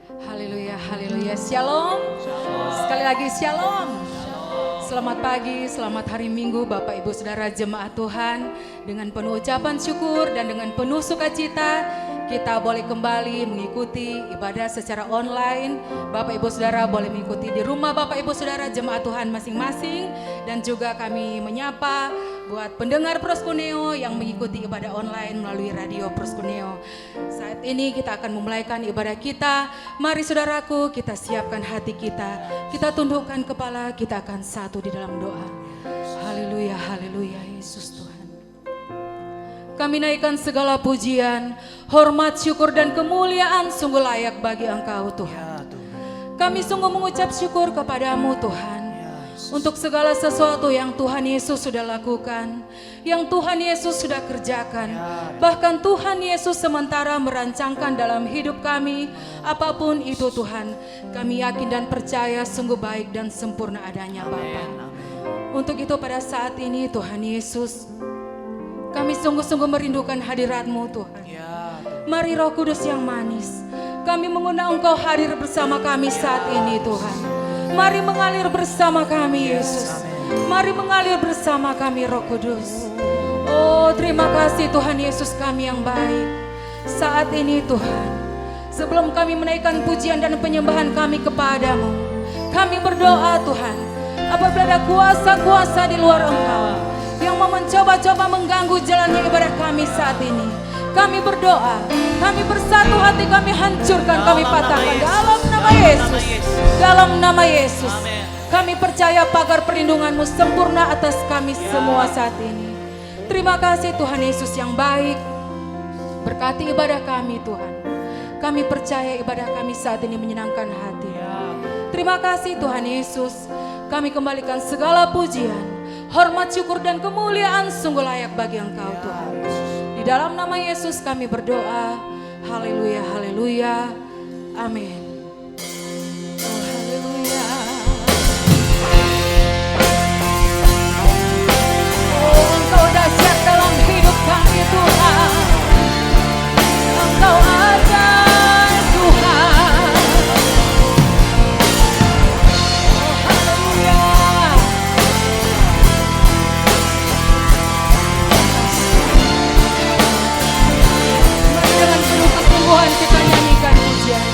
Haleluya, haleluya. Shalom. Sekali lagi shalom. Selamat pagi, selamat hari Minggu Bapak Ibu Saudara jemaat Tuhan. Dengan penuh ucapan syukur dan dengan penuh sukacita kita boleh kembali mengikuti ibadah secara online. Bapak Ibu Saudara boleh mengikuti di rumah Bapak Ibu Saudara jemaat Tuhan masing-masing. Dan juga kami menyapa buat pendengar Proskuneo yang mengikuti ibadah online melalui radio Proskuneo. Saat ini kita akan memulaikan ibadah kita. Mari saudaraku, kita siapkan hati kita. Kita tundukkan kepala, kita akan satu di dalam doa. Haleluya, haleluya, Yesus Tuhan. Kami naikkan segala pujian, hormat, syukur dan kemuliaan sungguh layak bagi Engkau Tuhan. Kami sungguh mengucap syukur kepadamu Tuhan. Untuk segala sesuatu yang Tuhan Yesus sudah lakukan, yang Tuhan Yesus sudah kerjakan. Bahkan Tuhan Yesus sementara merancangkan dalam hidup kami, apapun itu Tuhan, kami yakin dan percaya sungguh baik dan sempurna adanya Bapa. Untuk itu pada saat ini Tuhan Yesus, kami sungguh-sungguh merindukan hadirat-Mu Tuhan. Mari Roh Kudus yang manis, kami mengundang Engkau hadir bersama kami saat ini Tuhan. Mari mengalir bersama kami Yesus. Mari mengalir bersama kami Roh Kudus. Oh terima kasih Tuhan Yesus kami yang baik. Saat ini Tuhan, sebelum kami menaikkan pujian dan penyembahan kami kepadamu, kami berdoa Tuhan, apabila ada kuasa-kuasa di luar Engkau yang mau mencoba-coba mengganggu jalannya ibadah kami saat ini, kami berdoa, kami bersatu hati, kami hancurkan, kami patahkan dalam nama Yesus. Dalam nama Yesus, kami percaya pagar perlindungan-Mu sempurna atas kami semua saat ini. Terima kasih Tuhan Yesus yang baik. Berkati ibadah kami Tuhan. Kami percaya ibadah kami saat ini menyenangkan hati. Terima kasih Tuhan Yesus. Kami kembalikan segala pujian, hormat, syukur dan kemuliaan sungguh layak bagi Engkau Tuhan. Di dalam nama Yesus kami berdoa. Haleluya, haleluya. Amin. Engkau dahsyat dalam hidup kami Tuhan. Engkau ajaib Tuhan. Oh haleluya. Mari dengan penuh kesungguhan kita nyanyikan pujian.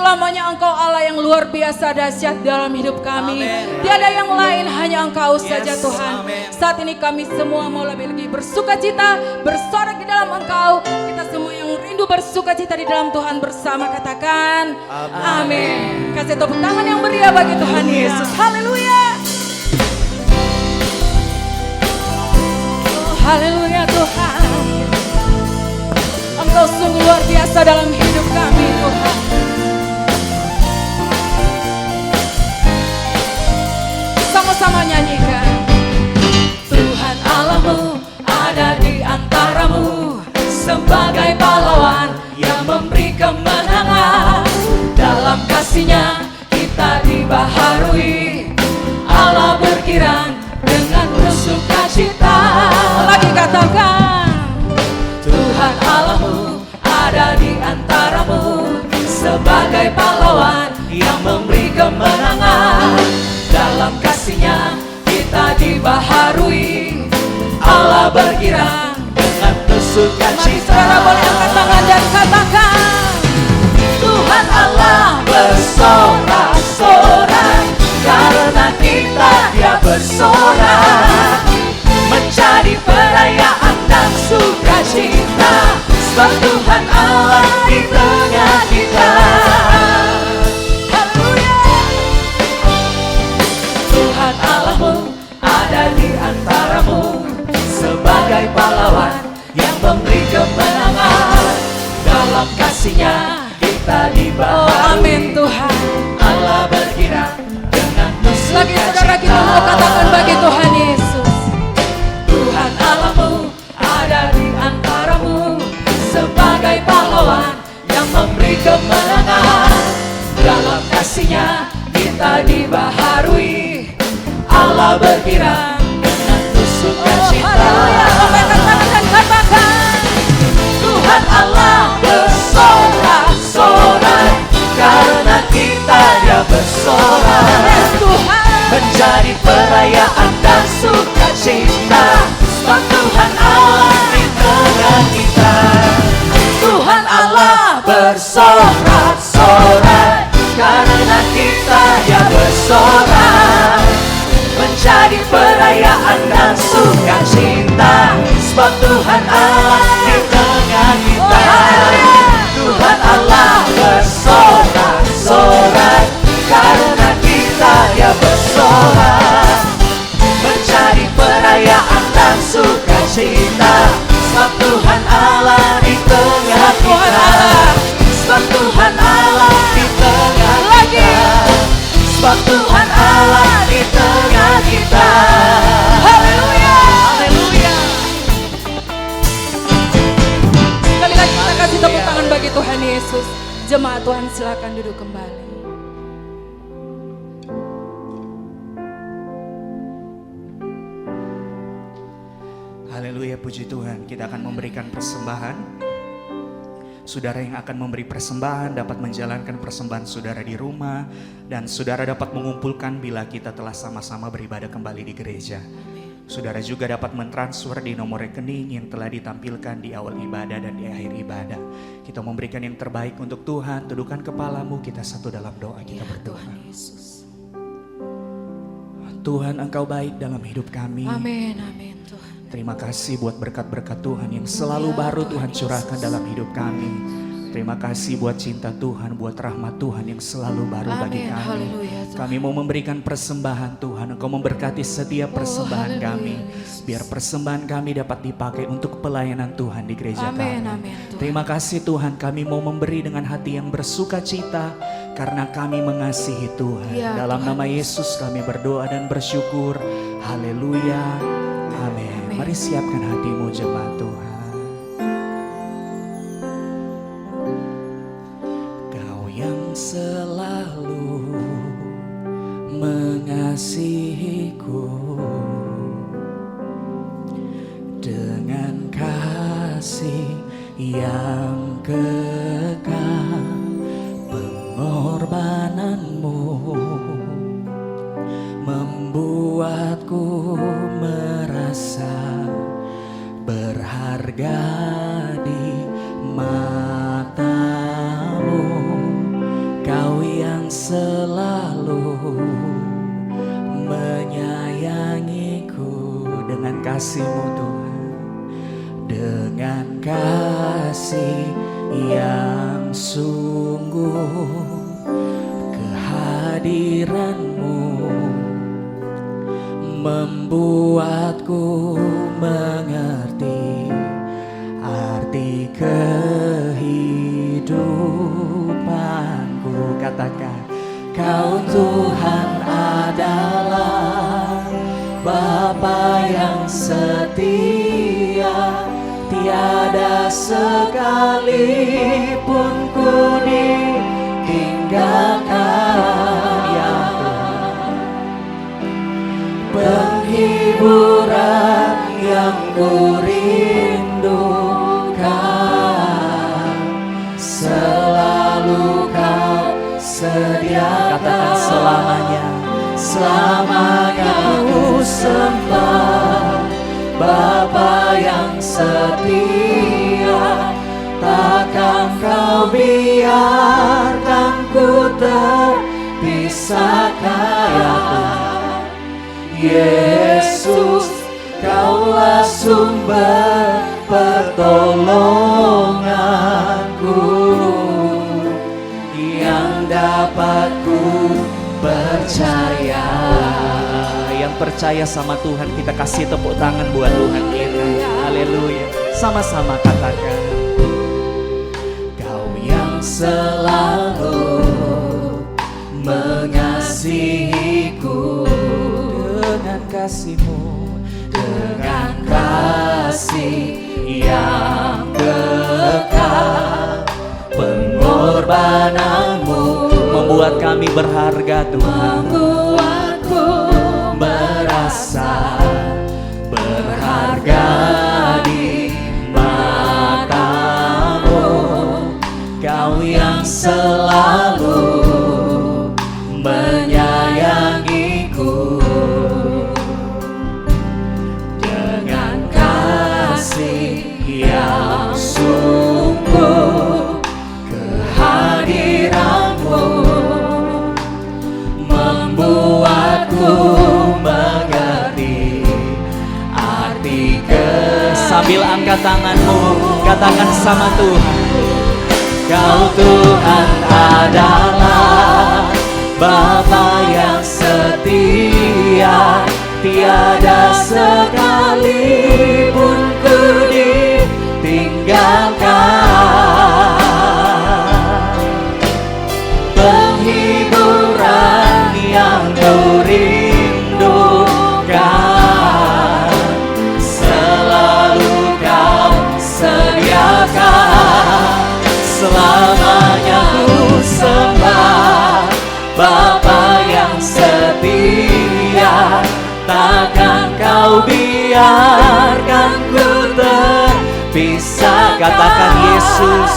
selamanya Engkau Allah yang luar biasa dahsyat dalam hidup kami. Amen. Tiada yang lain, hanya Engkau saja Yes, Tuhan. amen. Saat ini kami semua mau lebih lagi bersuka cita, bersorak di dalam Engkau. Kita semua yang rindu bersuka cita di dalam Tuhan bersama katakan amin. Kasih tepuk tangan yang meriah bagi Tuhan Yesus. Haleluya. Oh, haleluya Tuhan. Engkau sungguh luar biasa dalam hidup kami Tuhan. Sama-sama nyanyikan. Tuhan Allahmu ada di antaramu, sebagai pahlawan yang memberi kemenangan. Dalam kasih-Nya kita dibaharui, Allah berkirang dengan bersukacita. Lagi katakan, Tuhan Allahmu ada di antaramu, sebagai pahlawan yang memberi kemenangan. Dalam kasih-Nya kita dibaharui, Allah berkirang dengan bersukacita. Mari saudara boleh angkat tangan dan katakan, Tuhan Allah bersorak-sorai, karena kita Dia bersorak, menjadi perayaan dan sukacita, sebab Tuhan Allah di tengah kita. Tuhan Allahmu ada di antaramu, sebagai pahlawan yang memberi kemenangan. Dalam kasih-Nya kita dibaharui. Oh, amin Tuhan. Allah berkirang dengan bersukacita. Lagi saudara kita mau katakan bagi Tuhan Yesus, Tuhan Allahmu ada di antaramu, sebagai pahlawan yang memberi kemenangan. Dalam kasih-Nya kita dibaharui, Allah berkirang dengan bersukacita. Lambaikan tangan dan katakan, Tuhan Allah bersorak-sorai, karena kita Dia bersorak, menjadi perayaan dan sukacita, sebab Tuhan Allah di tengah kita. Tuhan Allah bersorak-sorai, karena kita Dia bersorak, menjadi perayaan dan sukacita, sebab Tuhan Allah di tengah kita. Tuhan Allah bersorak-sorai, karena kita Dia bersorak, menjadi perayaan dan sukacita, sebab Tuhan Allah di tengah kita. Sebab Tuhan Allah di tengah kita. Sebab Tuhan Allah di tengah kita. Haleluya. Haleluya. Sekali lagi kita kasih tepuk tangan bagi Tuhan Yesus. Jemaat Tuhan silakan duduk kembali. Haleluya, puji Tuhan. Kita akan memberikan persembahan. Saudara yang akan memberi persembahan dapat menjalankan persembahan saudara di rumah, dan saudara dapat mengumpulkan bila kita telah sama-sama beribadah kembali di gereja. Saudara juga dapat mentransfer di nomor rekening yang telah ditampilkan di awal ibadah dan di akhir ibadah. Kita memberikan yang terbaik untuk Tuhan. Tundukkan kepalamu, kita satu dalam doa, kita berdoa. Tuhan, Engkau baik dalam hidup kami. Amin, amin Tuhan. Terima kasih buat berkat-berkat Tuhan yang selalu baru Tuhan curahkan dalam hidup kami. Terima kasih buat cinta Tuhan, buat rahmat Tuhan yang selalu baru bagi kami. Haleluya, Kami mau memberikan persembahan Tuhan. Engkau memberkati setiap persembahan kami. Biar persembahan kami dapat dipakai untuk pelayanan Tuhan di gereja kami. Terima kasih Tuhan, kami mau memberi dengan hati yang bersuka cita karena kami mengasihi Tuhan. Dalam nama Yesus kami berdoa dan bersyukur. Haleluya. Amin. Mari siapkan hatimu jemaat Tuhan. Kau yang selalu mengasihiku dengan kasih yang kekal, pengorbananmu membuatku merasa berharga di matamu. Kau kasih-Mu Tuhan, dengan kasih yang sungguh kehadiran-Mu membuatku mengerti arti kehidupanku. Katakan, Kau Tuhan adalah Bapa yang setia, tiada sekalipun ku ditinggalkan ya Tuhan. Penghiburan yang ku rindukan selalu Kau sedia. Katakan, selamanya, selamanya ku sembah Bapa yang setia, takkan Kau biarkan ku terpisahkan ya Tuhan. Yesus, Kaulah sumber pertolonganku, yang dapat ku percaya. Yang percaya sama Tuhan, kita kasih tepuk tangan buat Tuhan kita. Haleluya. Sama-sama katakan, Kau yang selalu mengasihiku dengan kasih-Mu, dengan kasih yang kekal. Pengorbanan-Mu membuat kami berharga Tuhan, membuatku merasa berharga di mata-Mu. Kau yang selalu menyayangiku dengan kasih yang sungguh. Kehadiran-Mu membuatku mengerti arti Sambil angkat tanganmu, katakan sama Tuhan, Kau Tuhan adalah Bapa yang setia, tiada sekalipun ku ditinggalkan. Penghiburan yang ku rindukan selalu Kau sediakan. Selamanya ku sembah Bapa yang setia, takkan Kau biarkan ku terpisah. Katakan Yesus,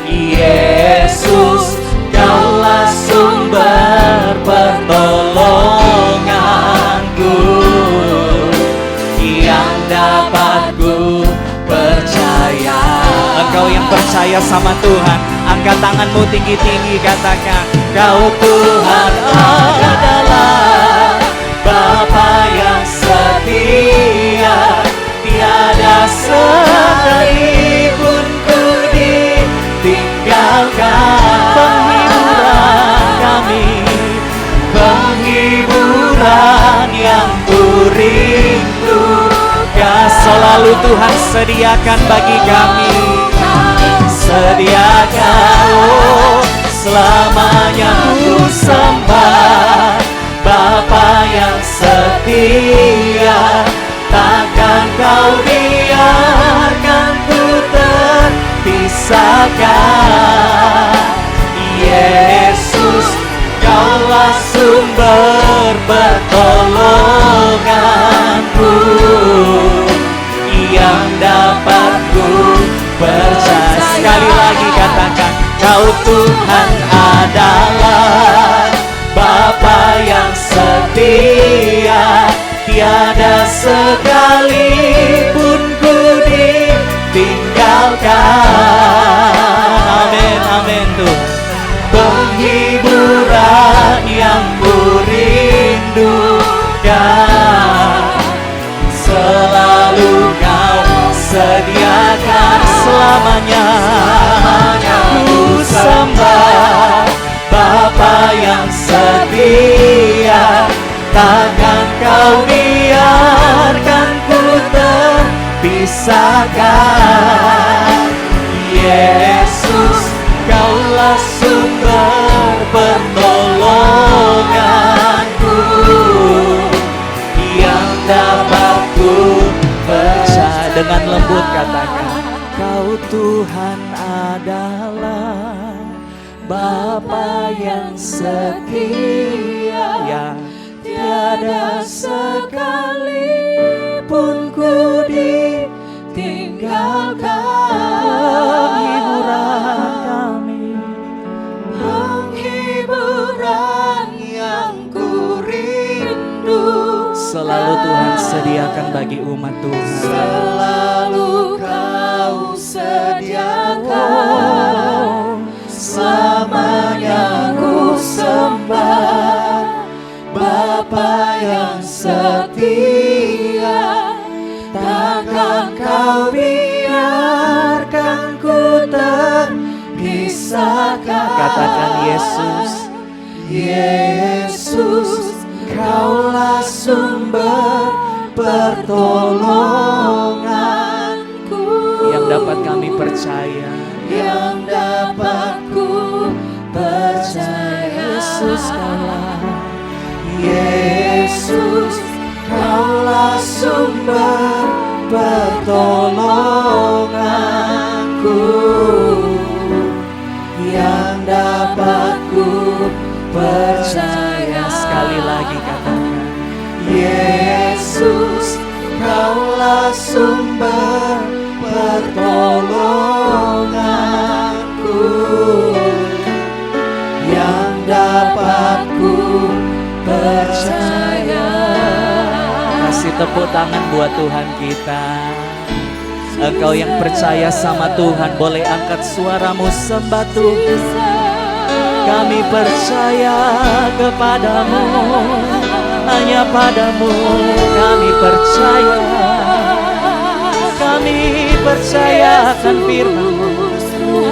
Yesus, Kaulah sumber pertolonganku, yang dapat ku percaya. Engkau yang percaya sama Tuhan, angkat tanganmu tinggi-tinggi, katakan, Kau Tuhan adalah Bapa yang setia, tiada sekalipun ku ditinggalkan. Penghiburan kami, penghiburan yang ku rindukan, selalu Tuhan sediakan bagi kami. Sediakan, oh, selamanya ku sembah Bapa yang setia, takkan Kau biarkan ku terpisahkan. Yesus, Kaulah sumber pertolonganku, yang dapat ku percaya. Sekali lagi katakan, Kau Tuhan adalah Bapa yang setia, tiada sekalipun ku ditinggalkan. Amin, amin Tuhan. Penghiburan yang ku rindukan selalu selamanya ku sembah Bapa yang setia. Takkan kau biarkan ku terpisahkan. Yesus, kaulah sumber pertolonganku, yang dapat ku percaya. Dengan lembut katakan, Kau Tuhan adalah Bapa yang setia, yang tiada sekalipun ku ditinggalkan. Penghiburan yang ku rindu, selalu Tuhan sediakan bagi umat Tuhan. Selalu Kau sediakan, selamanya ku sembah Bapa yang setia. Takkan Kau biarkan ku terpisahkan. Katakan Yesus, Yesus, Kaulah sumber pertolonganku, yang dapat kami percaya, yang dapat ku percaya. Yesus Kaulah, Yesus, Kaulah sumber pertolonganku, yang dapat ku percaya. Sekali lagi katakan, Yesus, Kaulah sumber pertolonganku, yang dapat ku percaya. Kasih tepuk tangan buat Tuhan kita. Engkau yang percaya sama Tuhan, boleh angkat suaramu sembah Tuhan. Kami percaya kepadamu, hanya padamu kami percaya. Kami percaya akan firman-Mu.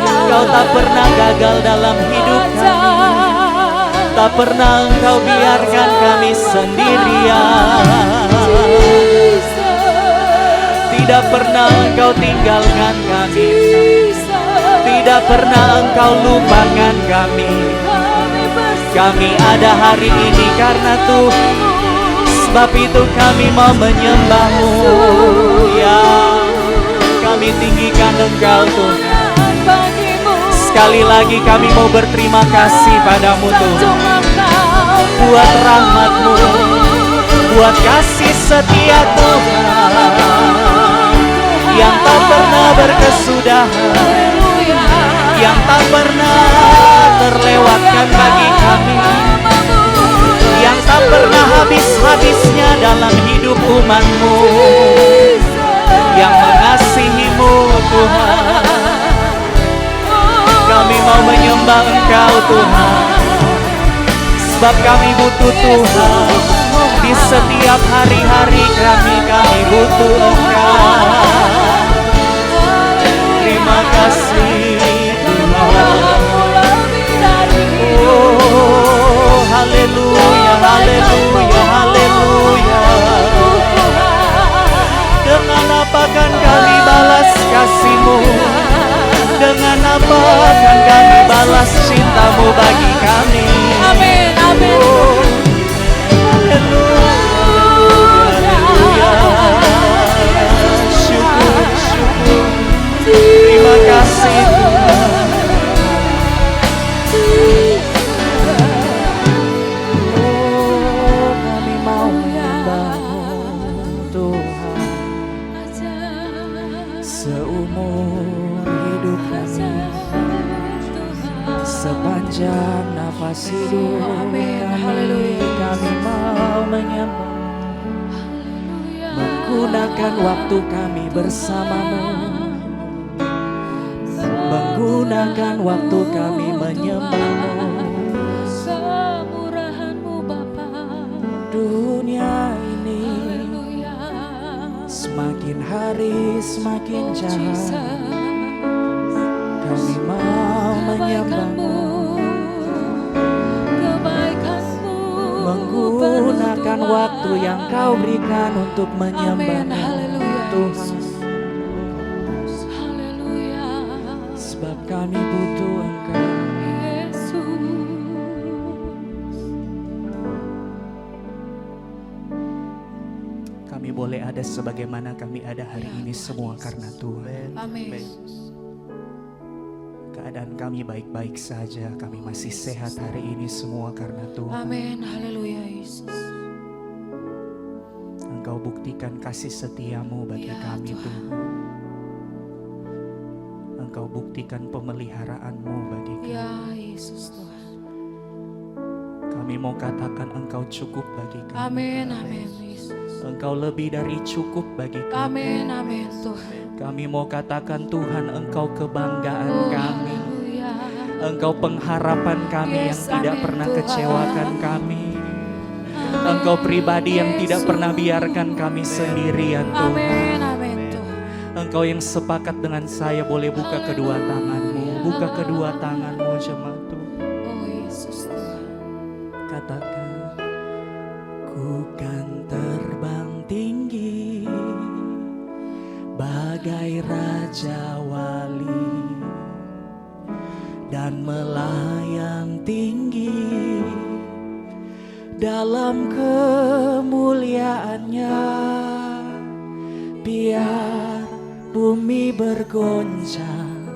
Kau tak pernah gagal dalam hidup kami, tak pernah Engkau biarkan kami sendirian, tidak pernah Engkau tinggalkan kami, tidak pernah Engkau lupakan kami. Kami ada hari ini karena Tuhan, sebab itu kami mau menyembah-Mu. Ya, kami tinggikan Engkau Tuhan. Sekali lagi kami mau berterima kasih padamu Tuhan, buat rahmat-Mu, buat kasih setia Tuhan, yang tak pernah berkesudahan, yang tak pernah terlewatkan bagi kami, yang tak pernah habis-habisnya dalam hidup umat-Mu, yang mengasihi-Mu Tuhan. Kami mau menyembah Engkau Tuhan, sebab kami butuh Tuhan. Di setiap hari-hari kami butuh Engkau. Terima kasih Tuhan. Oh, haleluya, haleluya, haleluya. Dengan apa kan kami balas kasih-Mu? Dengan apa akan kami balas cinta-Mu bagi kami? Amin, amin. Oh, haleluya, haleluya. Syukur, syukur. Terima kasih Tuhan. Oh, kami mau menyembah-Mu Tuhan. Seumur hidup kami, sepanjang nafas hidup kami, kami mau menyembah, menggunakan waktu kami bersama-Mu, menggunakan waktu kami menyembah-Mu. Kemurahan-Mu Bapa, dunia ini semakin hari semakin jahat, waktu yang kau berikan untuk menyembah Amin. Haleluya. Tuhan. Haleluya. Sebab kami butuh Engkau. Yesus. Kami boleh ada sebagaimana kami ada hari ini semua karena Tuhan. Amin. Keadaan kami baik-baik saja, kami masih sehat hari ini semua karena Tuhan. Amin. Haleluya Yesus. Engkau buktikan kasih setiamu bagi Ya, kami Tuhan. Tuhan. Engkau buktikan pemeliharaanmu bagi kami. Ya Yesus Tuhan. Kami mau katakan Engkau cukup bagi kami. Amin. Amin Yesus. Engkau lebih dari cukup bagi kami. Amin. Amin Tuhan. Kami mau katakan Tuhan Engkau kebanggaan Oh, kami. haleluya. Engkau pengharapan kami yang Yes, tidak amin, pernah Tuhan. kecewakan kami. Engkau pribadi yang tidak pernah biarkan kami sendirian Tuhan. Amin. Amin Tuhan. Engkau yang sepakat dengan saya boleh buka kedua tanganmu. Buka kedua tanganmu jemaat Tuhan. Oh Yesus Tuhan. Katakan, ku kan terbang tinggi bagai raja wali dan melayang tinggi dalam kemuliaannya. Biar bumi bergoncang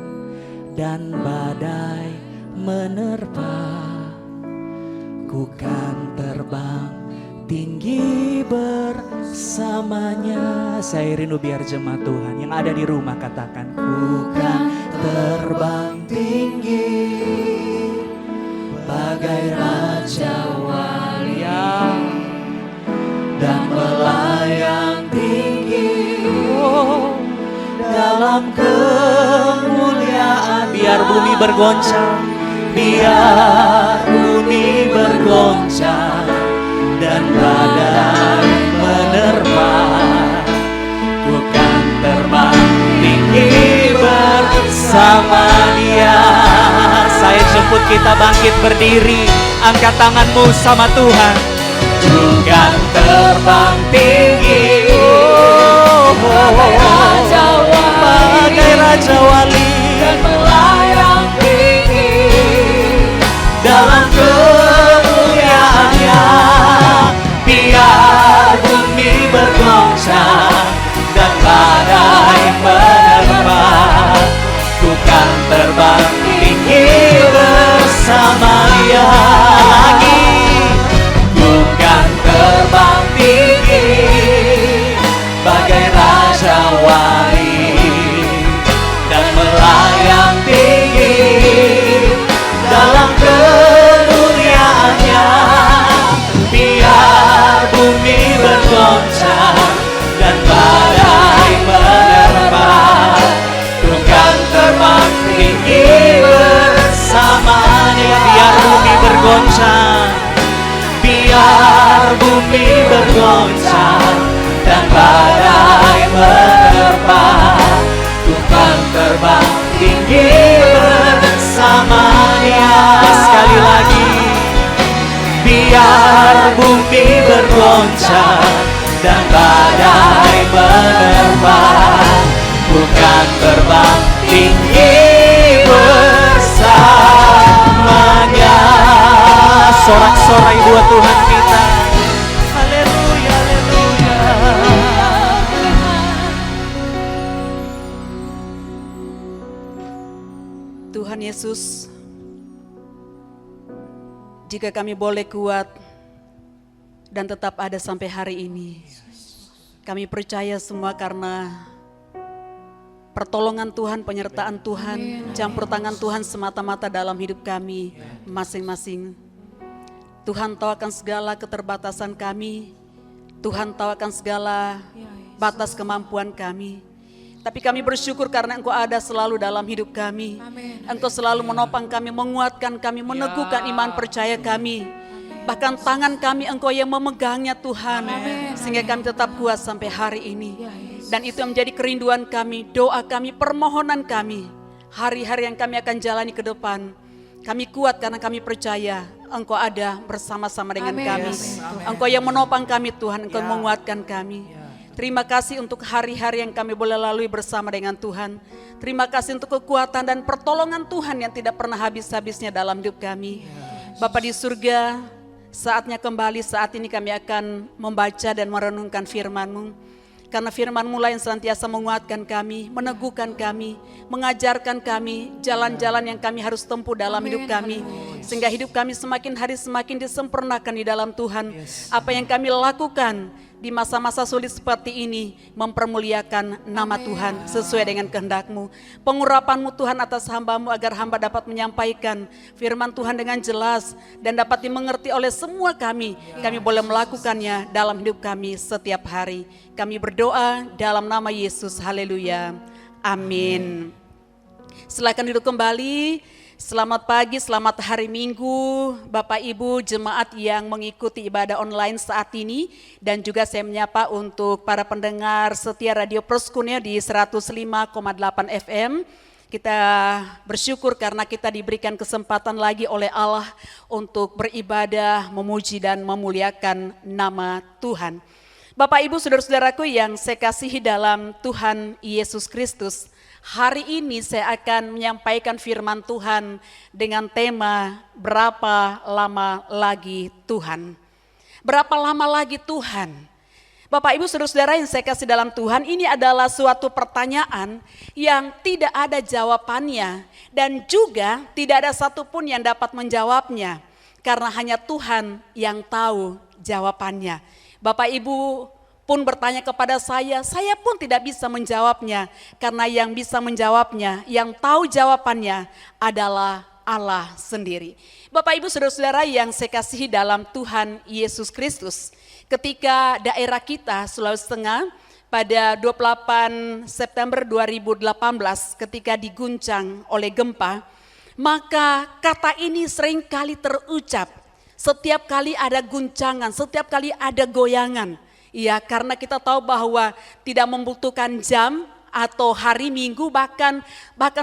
dan badai menerpa, ku kan terbang tinggi bersamanya. Saya rindu biar jemaat Tuhan yang ada di rumah katakan, ku kan terbang tinggi bagai raja walia dan melayang tinggi dalam kemuliaan. Biar bumi bergoncang, biar bumi bergoncang dan badai menerpa, ku kan terbang tinggi bersama Dia. Saya jemput kita bangkit berdiri, angkat tanganmu sama Tuhan. Ku kan terbang tinggi bagai raja wali Dan melayang tinggi dalam kemuliaannya. Biar bumi bergoncang dan badai menerpa, ku kan terbang tinggi bersama Dia. Lagi, ku kan terbang tinggi bagai raja wali dan melayang tinggi dalam kemuliaannya. Biar bumi bergoncang dan badai menerpa, ku kan terbang tinggi bersamanya. Biar bumi bergoncang, biar bumi bergoncang dan badai menerpa, ku kan terbang tinggi bersamanya. Sekali lagi, biar bumi bergoncang dan badai menerpa, ku kan terbang tinggi bersamanya. Sorak-sorai buat Tuhan kita. Haleluya, haleluya. Tuhan Yesus, jika kami boleh kuat dan tetap ada sampai hari ini, kami percaya semua karena pertolongan Tuhan, penyertaan Tuhan, campur tangan Tuhan semata-mata dalam hidup kami masing-masing. Tuhan tahu akan segala keterbatasan kami, Tuhan tahu akan segala batas kemampuan kami. Tapi kami bersyukur karena Engkau ada selalu dalam hidup kami. Amin. Engkau selalu menopang kami, menguatkan kami, meneguhkan iman percaya kami. Bahkan tangan kami Engkau yang memegangnya Tuhan. Sehingga kami tetap kuat sampai hari ini. Dan itu yang menjadi kerinduan kami, doa kami, permohonan kami. Hari-hari yang kami akan jalani ke depan. Kami kuat karena kami percaya Engkau ada bersama-sama dengan Amin. kami. Amin, Tuhan. Engkau yang menopang kami Tuhan, Engkau menguatkan kami. Terima kasih untuk hari-hari yang kami boleh lalui bersama dengan Tuhan. Terima kasih untuk kekuatan dan pertolongan Tuhan yang tidak pernah habis-habisnya dalam hidup kami. Bapa di surga, saatnya kembali saat ini kami akan membaca dan merenungkan firman-Mu. Karena firman-Mu lah yang senantiasa menguatkan kami, meneguhkan kami, mengajarkan kami jalan-jalan yang kami harus tempuh dalam hidup kami. Sehingga hidup kami semakin hari semakin disempurnakan di dalam Tuhan. Apa yang kami lakukan di masa-masa sulit seperti ini mempermuliakan nama Tuhan sesuai dengan kehendak-Mu. Pengurapan-Mu Tuhan atas hamba-Mu agar hamba dapat menyampaikan firman Tuhan dengan jelas dan dapat dimengerti oleh semua kami. Kami boleh melakukannya dalam hidup kami setiap hari. Kami berdoa dalam nama Yesus. Haleluya. Amin. Silakan duduk kembali. Selamat pagi, selamat hari Minggu, Bapak Ibu jemaat yang mengikuti ibadah online saat ini. Dan juga saya menyapa untuk para pendengar setia Radio Proskunia di 105,8 FM. Kita bersyukur karena kita diberikan kesempatan lagi oleh Allah untuk beribadah, memuji dan memuliakan nama Tuhan. Bapak Ibu saudara-saudaraku yang saya kasihi dalam Tuhan Yesus Kristus. Hari ini saya akan menyampaikan firman Tuhan dengan tema berapa lama lagi Tuhan. Berapa lama lagi Tuhan? Bapak Ibu saudara-saudara yang saya kasih dalam Tuhan, ini adalah suatu pertanyaan yang tidak ada jawabannya dan juga tidak ada satupun yang dapat menjawabnya karena hanya Tuhan yang tahu jawabannya. Bapak Ibu pun bertanya kepada saya pun tidak bisa menjawabnya karena yang bisa menjawabnya, yang tahu jawabannya adalah Allah sendiri. Bapak Ibu saudara-saudara yang saya kasihi dalam Tuhan Yesus Kristus, ketika daerah kita Sulawesi Tengah pada 28 September 2018 ketika diguncang oleh gempa, maka kata ini sering kali terucap. Setiap kali ada guncangan, setiap kali ada goyangan. Ya, karena kita tahu bahwa tidak membutuhkan jam atau hari Minggu, bahkan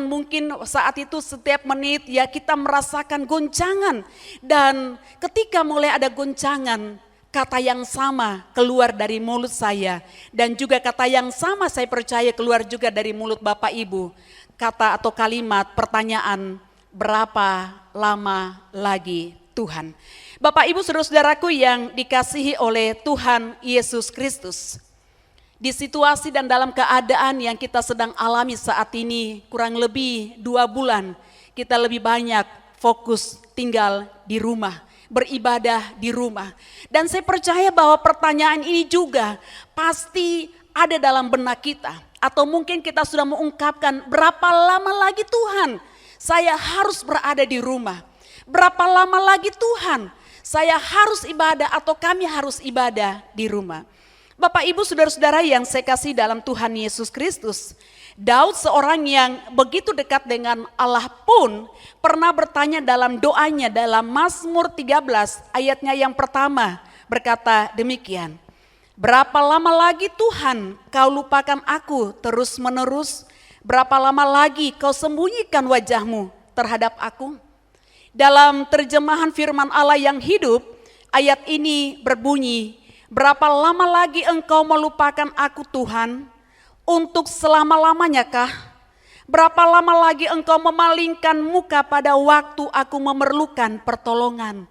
mungkin saat itu setiap menit ya kita merasakan goncangan. Dan ketika mulai ada goncangan, kata yang sama keluar dari mulut saya dan juga kata yang sama saya percaya keluar juga dari mulut Bapak Ibu. Kata atau kalimat pertanyaan, berapa lama lagi Tuhan? Bapak Ibu saudara-saudaraku yang dikasihi oleh Tuhan Yesus Kristus. Di situasi dan dalam keadaan yang kita sedang alami saat ini kurang lebih 2 bulan, kita lebih banyak fokus tinggal di rumah, beribadah di rumah. Dan saya percaya bahwa pertanyaan ini juga pasti ada dalam benak kita. Atau mungkin kita sudah mengungkapkan, berapa lama lagi Tuhan saya harus berada di rumah? Berapa lama lagi Tuhan saya harus ibadah atau kami harus ibadah di rumah? Bapak Ibu saudara-saudara yang saya kasih dalam Tuhan Yesus Kristus, Daud seorang yang begitu dekat dengan Allah pun pernah bertanya dalam doanya dalam Mazmur 13 ayatnya yang pertama berkata demikian, berapa lama lagi Tuhan kau lupakan aku terus menerus? Berapa lama lagi kau sembunyikan wajahmu terhadap aku? Dalam terjemahan firman Allah yang hidup, ayat ini berbunyi, berapa lama lagi engkau melupakan aku Tuhan? Untuk selama-lamanya kah? Berapa lama lagi engkau memalingkan muka pada waktu aku memerlukan pertolongan?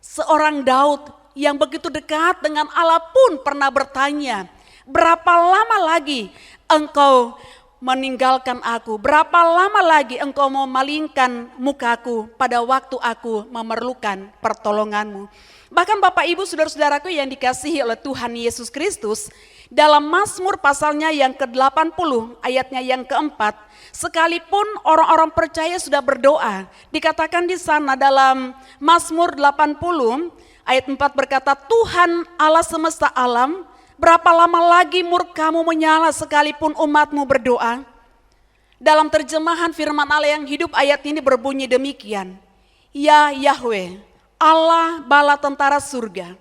Seorang Daud yang begitu dekat dengan Allah pun pernah bertanya, berapa lama lagi engkau meninggalkan aku? Berapa lama lagi engkau memalingkan mukaku pada waktu aku memerlukan pertolonganmu? Bahkan Bapak Ibu saudara-saudaraku yang dikasihi oleh Tuhan Yesus Kristus, dalam Mazmur pasalnya yang ke-80 ayatnya yang keempat, sekalipun orang-orang percaya sudah berdoa, dikatakan di sana dalam Mazmur 80 ayat 4 berkata, Tuhan Allah semesta alam, berapa lama lagi murkamu menyala sekalipun umatmu berdoa? Dalam terjemahan firman Allah yang hidup ayat ini berbunyi demikian, ya Yahweh, Allah bala tentara surga,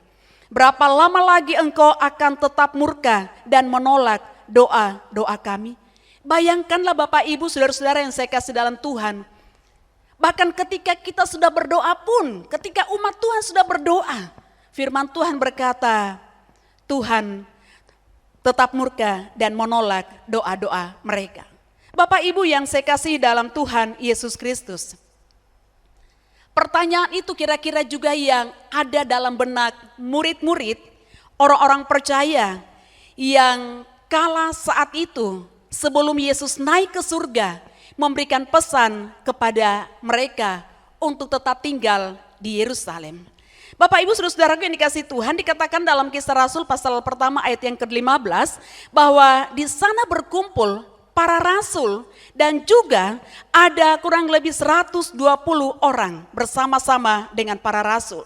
berapa lama lagi engkau akan tetap murka dan menolak doa-doa kami? Bayangkanlah Bapak Ibu saudara-saudara yang saya kasih dalam Tuhan, Bahkan ketika kita sudah berdoa pun, ketika umat Tuhan sudah berdoa, firman Tuhan berkata, Tuhan tetap murka dan menolak doa-doa mereka. Bapak Ibu yang saya kasih dalam Tuhan Yesus Kristus, pertanyaan itu kira-kira juga yang ada dalam benak murid-murid, orang-orang percaya yang kala saat itu sebelum Yesus naik ke surga memberikan pesan kepada mereka untuk tetap tinggal di Yerusalem. Bapak Ibu saudara-saudaraku yang dikasih Tuhan, dikatakan dalam Kisah Rasul pasal pertama ayat yang ke-15 bahwa di sana berkumpul para rasul dan juga ada kurang lebih 120 orang bersama-sama dengan para rasul.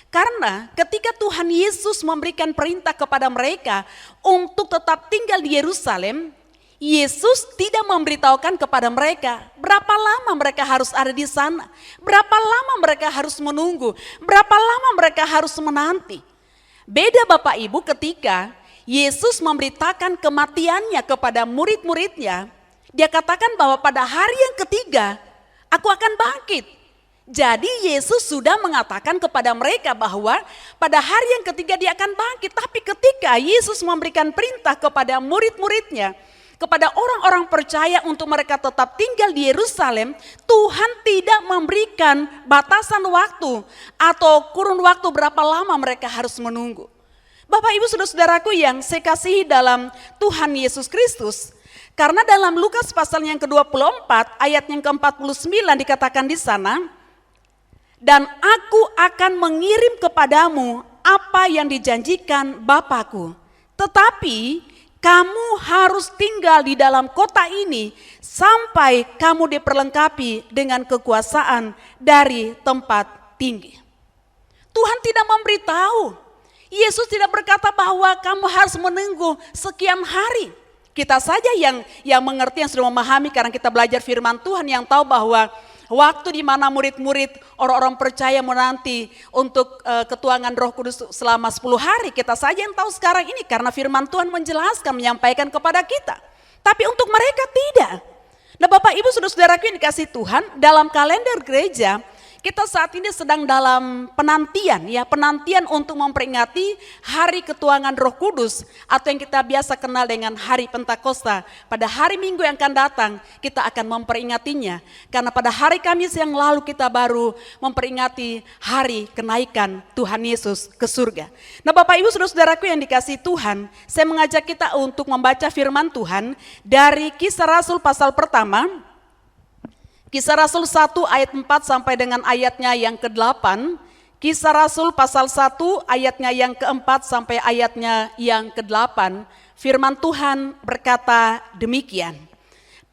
Karena ketika Tuhan Yesus memberikan perintah kepada mereka untuk tetap tinggal di Yerusalem, Yesus tidak memberitahukan kepada mereka berapa lama mereka harus ada di sana, berapa lama mereka harus menunggu, berapa lama mereka harus menanti. Beda Bapak Ibu ketika Yesus memberitakan kematiannya kepada murid-muridnya, dia katakan bahwa pada hari yang ketiga aku akan bangkit. Jadi Yesus sudah mengatakan kepada mereka bahwa pada hari yang ketiga dia akan bangkit. Tapi ketika Yesus memberikan perintah kepada murid-muridnya, kepada orang-orang percaya untuk mereka tetap tinggal di Yerusalem, Tuhan tidak memberikan batasan waktu atau kurun waktu berapa lama mereka harus menunggu. Bapak Ibu saudara-saudaraku yang saya kasihi dalam Tuhan Yesus Kristus, karena dalam Lukas pasal yang ke-24 ayat yang ke-49 dikatakan di sana, dan aku akan mengirim kepadamu apa yang dijanjikan Bapakku, tetapi kamu harus tinggal di dalam kota ini sampai kamu diperlengkapi dengan kekuasaan dari tempat tinggi. Tuhan tidak memberitahu. Yesus tidak berkata bahwa kamu harus menunggu sekian hari. Kita saja yang mengerti, yang sudah memahami karena kita belajar firman Tuhan, yang tahu bahwa waktu di mana murid-murid orang-orang percaya menanti untuk ketuangan Roh Kudus selama 10 hari, kita saja yang tahu sekarang ini karena firman Tuhan menjelaskan, menyampaikan kepada kita. Tapi untuk mereka tidak. Nah Bapak Ibu saudara-saudaraku yang dikasih Tuhan, dalam kalender gereja kita saat ini sedang dalam penantian untuk memperingati hari ketuangan Roh Kudus atau yang kita biasa kenal dengan hari Pentakosta. Pada hari Minggu yang akan datang kita akan memperingatinya, karena pada hari Kamis yang lalu kita baru memperingati hari kenaikan Tuhan Yesus ke surga. Nah Bapak Ibu saudara-saudaraku yang dikasih Tuhan, saya mengajak kita untuk membaca firman Tuhan dari Kisah Rasul pasal pertama, Kisah Rasul 1 ayat 4 sampai dengan ayatnya yang ke-8. Kisah Rasul pasal 1 ayatnya yang ke-4 sampai ayatnya yang ke-8. Firman Tuhan berkata demikian.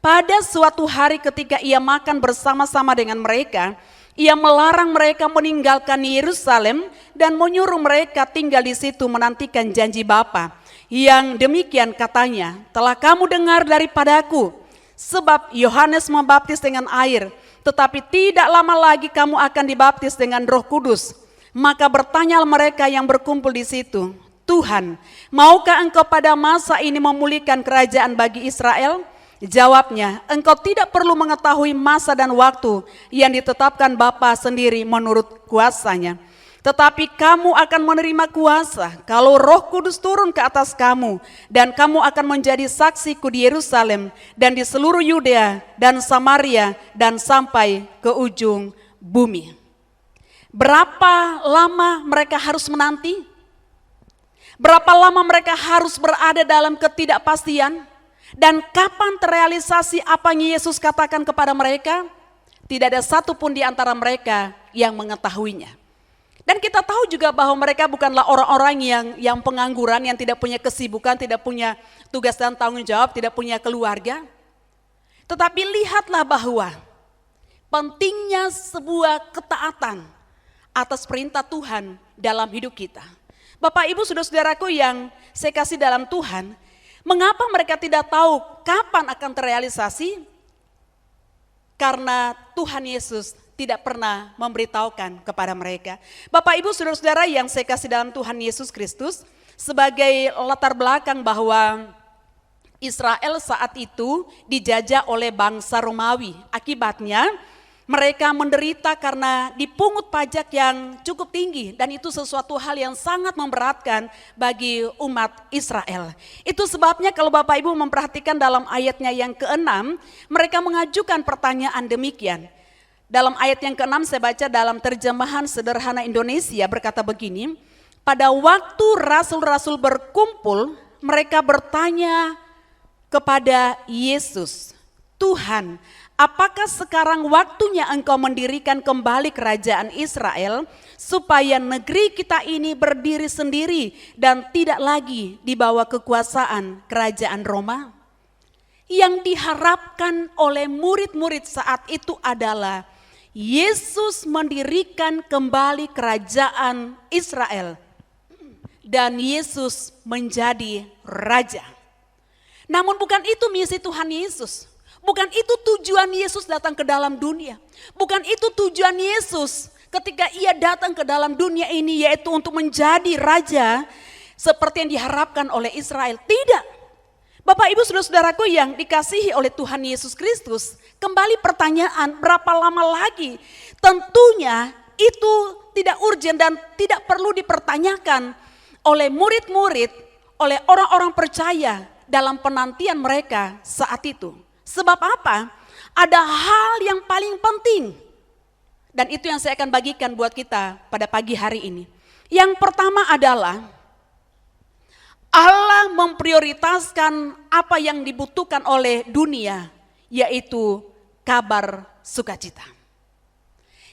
Pada suatu hari ketika ia makan bersama-sama dengan mereka, ia melarang mereka meninggalkan Yerusalem dan menyuruh mereka tinggal di situ menantikan janji Bapa. Yang demikian katanya, telah kamu dengar daripadaku, sebab Yohanes membaptis dengan air, tetapi tidak lama lagi kamu akan dibaptis dengan Roh Kudus. Maka bertanyalah mereka yang berkumpul di situ, Tuhan, maukah engkau pada masa ini memulihkan kerajaan bagi Israel? Jawabnya, engkau tidak perlu mengetahui masa dan waktu yang ditetapkan Bapa sendiri menurut kuasanya. Tetapi kamu akan menerima kuasa kalau Roh Kudus turun ke atas kamu, dan kamu akan menjadi saksiku di Yerusalem dan di seluruh Yudea dan Samaria dan sampai ke ujung bumi. Berapa lama mereka harus menanti? Berapa lama mereka harus berada dalam ketidakpastian? Dan kapan terrealisasi apa yang Yesus katakan kepada mereka? Tidak ada satupun di antara mereka yang mengetahuinya. Dan kita tahu juga bahwa mereka bukanlah orang-orang yang pengangguran, yang tidak punya kesibukan, tidak punya tugas dan tanggung jawab, tidak punya keluarga. Tetapi lihatlah bahwa pentingnya sebuah ketaatan atas perintah Tuhan dalam hidup kita. Bapak Ibu saudara-saudaraku yang saya kasih dalam Tuhan, mengapa mereka tidak tahu kapan akan terrealisasi? Karena Tuhan Yesus tidak pernah memberitahukan kepada mereka. Bapak Ibu saudara-saudara yang saya kasih dalam Tuhan Yesus Kristus, sebagai latar belakang bahwa Israel saat itu dijajah oleh bangsa Romawi. Akibatnya Mereka menderita karena dipungut pajak yang cukup tinggi dan itu sesuatu hal yang sangat memberatkan bagi umat Israel. Itu sebabnya kalau Bapak Ibu memperhatikan dalam ayatnya yang ke-6, mereka mengajukan pertanyaan demikian. Dalam ayat yang ke-6 saya baca dalam terjemahan sederhana Indonesia berkata begini, pada waktu rasul-rasul berkumpul, mereka bertanya kepada Yesus, Tuhan, apakah sekarang waktunya Engkau mendirikan kembali kerajaan Israel supaya negeri kita ini berdiri sendiri dan tidak lagi di bawah kekuasaan kerajaan Roma? Yang diharapkan oleh murid-murid saat itu adalah Yesus mendirikan kembali kerajaan Israel dan Yesus menjadi raja. Namun bukan itu misi Tuhan Yesus. Bukan itu tujuan Yesus datang ke dalam dunia. Bukan itu tujuan Yesus ketika ia datang ke dalam dunia ini, yaitu untuk menjadi raja seperti yang diharapkan oleh Israel. Tidak. Bapak Ibu saudara-saudaraku yang dikasihi oleh Tuhan Yesus Kristus, kembali pertanyaan berapa lama lagi? Tentunya itu tidak urgen dan tidak perlu dipertanyakan oleh murid-murid, oleh orang-orang percaya dalam penantian mereka saat itu. Sebab apa? Ada hal yang paling penting. Dan itu yang saya akan bagikan buat kita pada pagi hari ini. Yang pertama adalah Allah memprioritaskan apa yang dibutuhkan oleh dunia, yaitu kabar sukacita.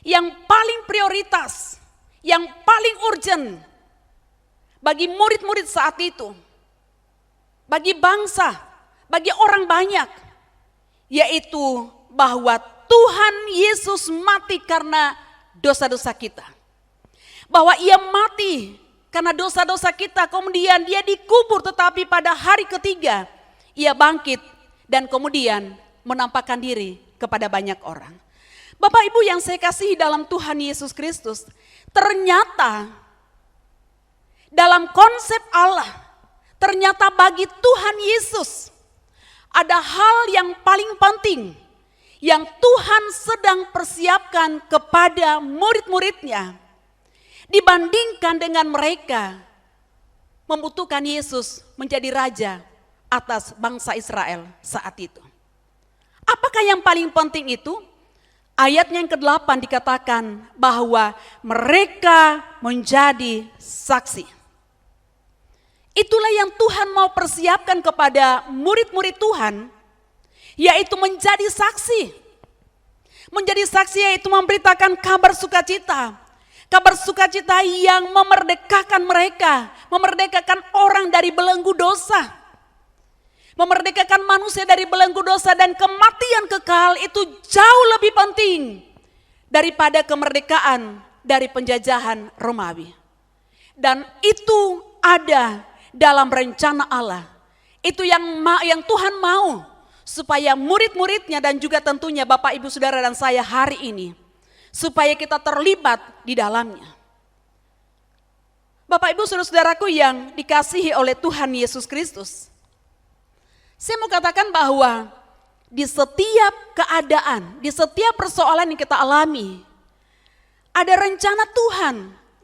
Yang paling prioritas, yang paling urgent bagi murid-murid saat itu, bagi bangsa, bagi orang banyak, yaitu bahwa Tuhan Yesus mati karena dosa-dosa kita. Bahwa ia mati karena dosa-dosa kita, kemudian dia dikubur tetapi pada hari ketiga ia bangkit dan kemudian menampakkan diri kepada banyak orang. Bapak Ibu yang saya kasihi dalam Tuhan Yesus Kristus, ternyata dalam konsep Allah, ternyata bagi Tuhan Yesus ada hal yang paling penting yang Tuhan sedang persiapkan kepada murid-muridnya dibandingkan dengan mereka membutuhkan Yesus menjadi raja atas bangsa Israel saat itu. Apakah yang paling penting itu? Ayatnya yang ke-8 dikatakan bahwa mereka menjadi saksi. Itulah yang Tuhan mau persiapkan kepada murid-murid Tuhan, yaitu menjadi saksi. Menjadi saksi yaitu memberitakan kabar sukacita. Kabar sukacita yang memerdekakan mereka, memerdekakan orang dari belenggu dosa. Memerdekakan manusia dari belenggu dosa dan kematian kekal itu jauh lebih penting daripada kemerdekaan dari penjajahan Romawi. Dan itu ada dalam rencana Allah. Itu yang Tuhan mau supaya murid-muridnya dan juga tentunya Bapak Ibu Saudara dan saya hari ini, supaya kita terlibat di dalamnya. Bapak Ibu Saudara-saudaraku yang dikasihi oleh Tuhan Yesus Kristus, saya mau katakan bahwa di setiap keadaan, di setiap persoalan yang kita alami, ada rencana Tuhan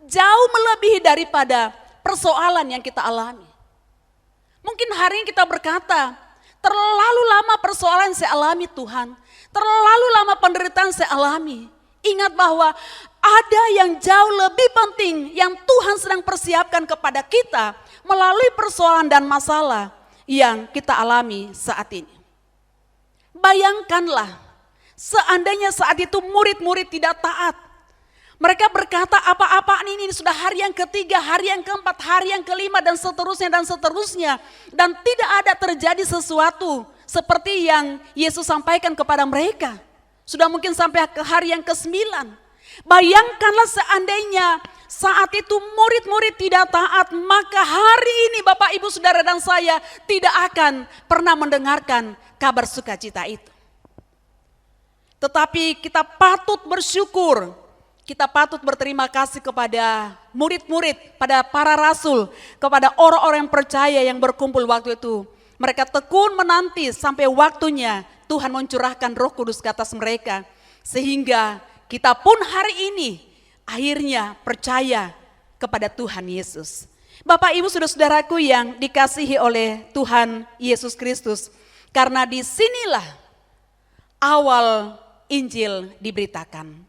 jauh melebihi daripada persoalan yang kita alami. Mungkin hari ini kita berkata, terlalu lama persoalan saya alami Tuhan, terlalu lama penderitaan saya alami. Ingat bahwa ada yang jauh lebih penting yang Tuhan sedang persiapkan kepada kita melalui persoalan dan masalah yang kita alami saat ini. Bayangkanlah, seandainya saat itu murid-murid tidak taat. Mereka berkata apa-apaan ini sudah hari yang ketiga, hari yang keempat, hari yang kelima dan seterusnya dan seterusnya. Dan tidak ada terjadi sesuatu seperti yang Yesus sampaikan kepada mereka. Sudah mungkin sampai ke hari yang ke-9. Bayangkanlah seandainya saat itu murid-murid tidak taat, maka hari ini Bapak Ibu Saudara dan saya tidak akan pernah mendengarkan kabar sukacita itu. Tetapi kita patut bersyukur, kita patut berterima kasih kepada murid-murid, pada para rasul, kepada orang-orang yang percaya yang berkumpul waktu itu. Mereka tekun menanti sampai waktunya Tuhan mencurahkan Roh Kudus ke atas mereka. Sehingga kita pun hari ini akhirnya percaya kepada Tuhan Yesus. Bapak Ibu saudara-saudaraku yang dikasihi oleh Tuhan Yesus Kristus, karena disinilah awal Injil diberitakan.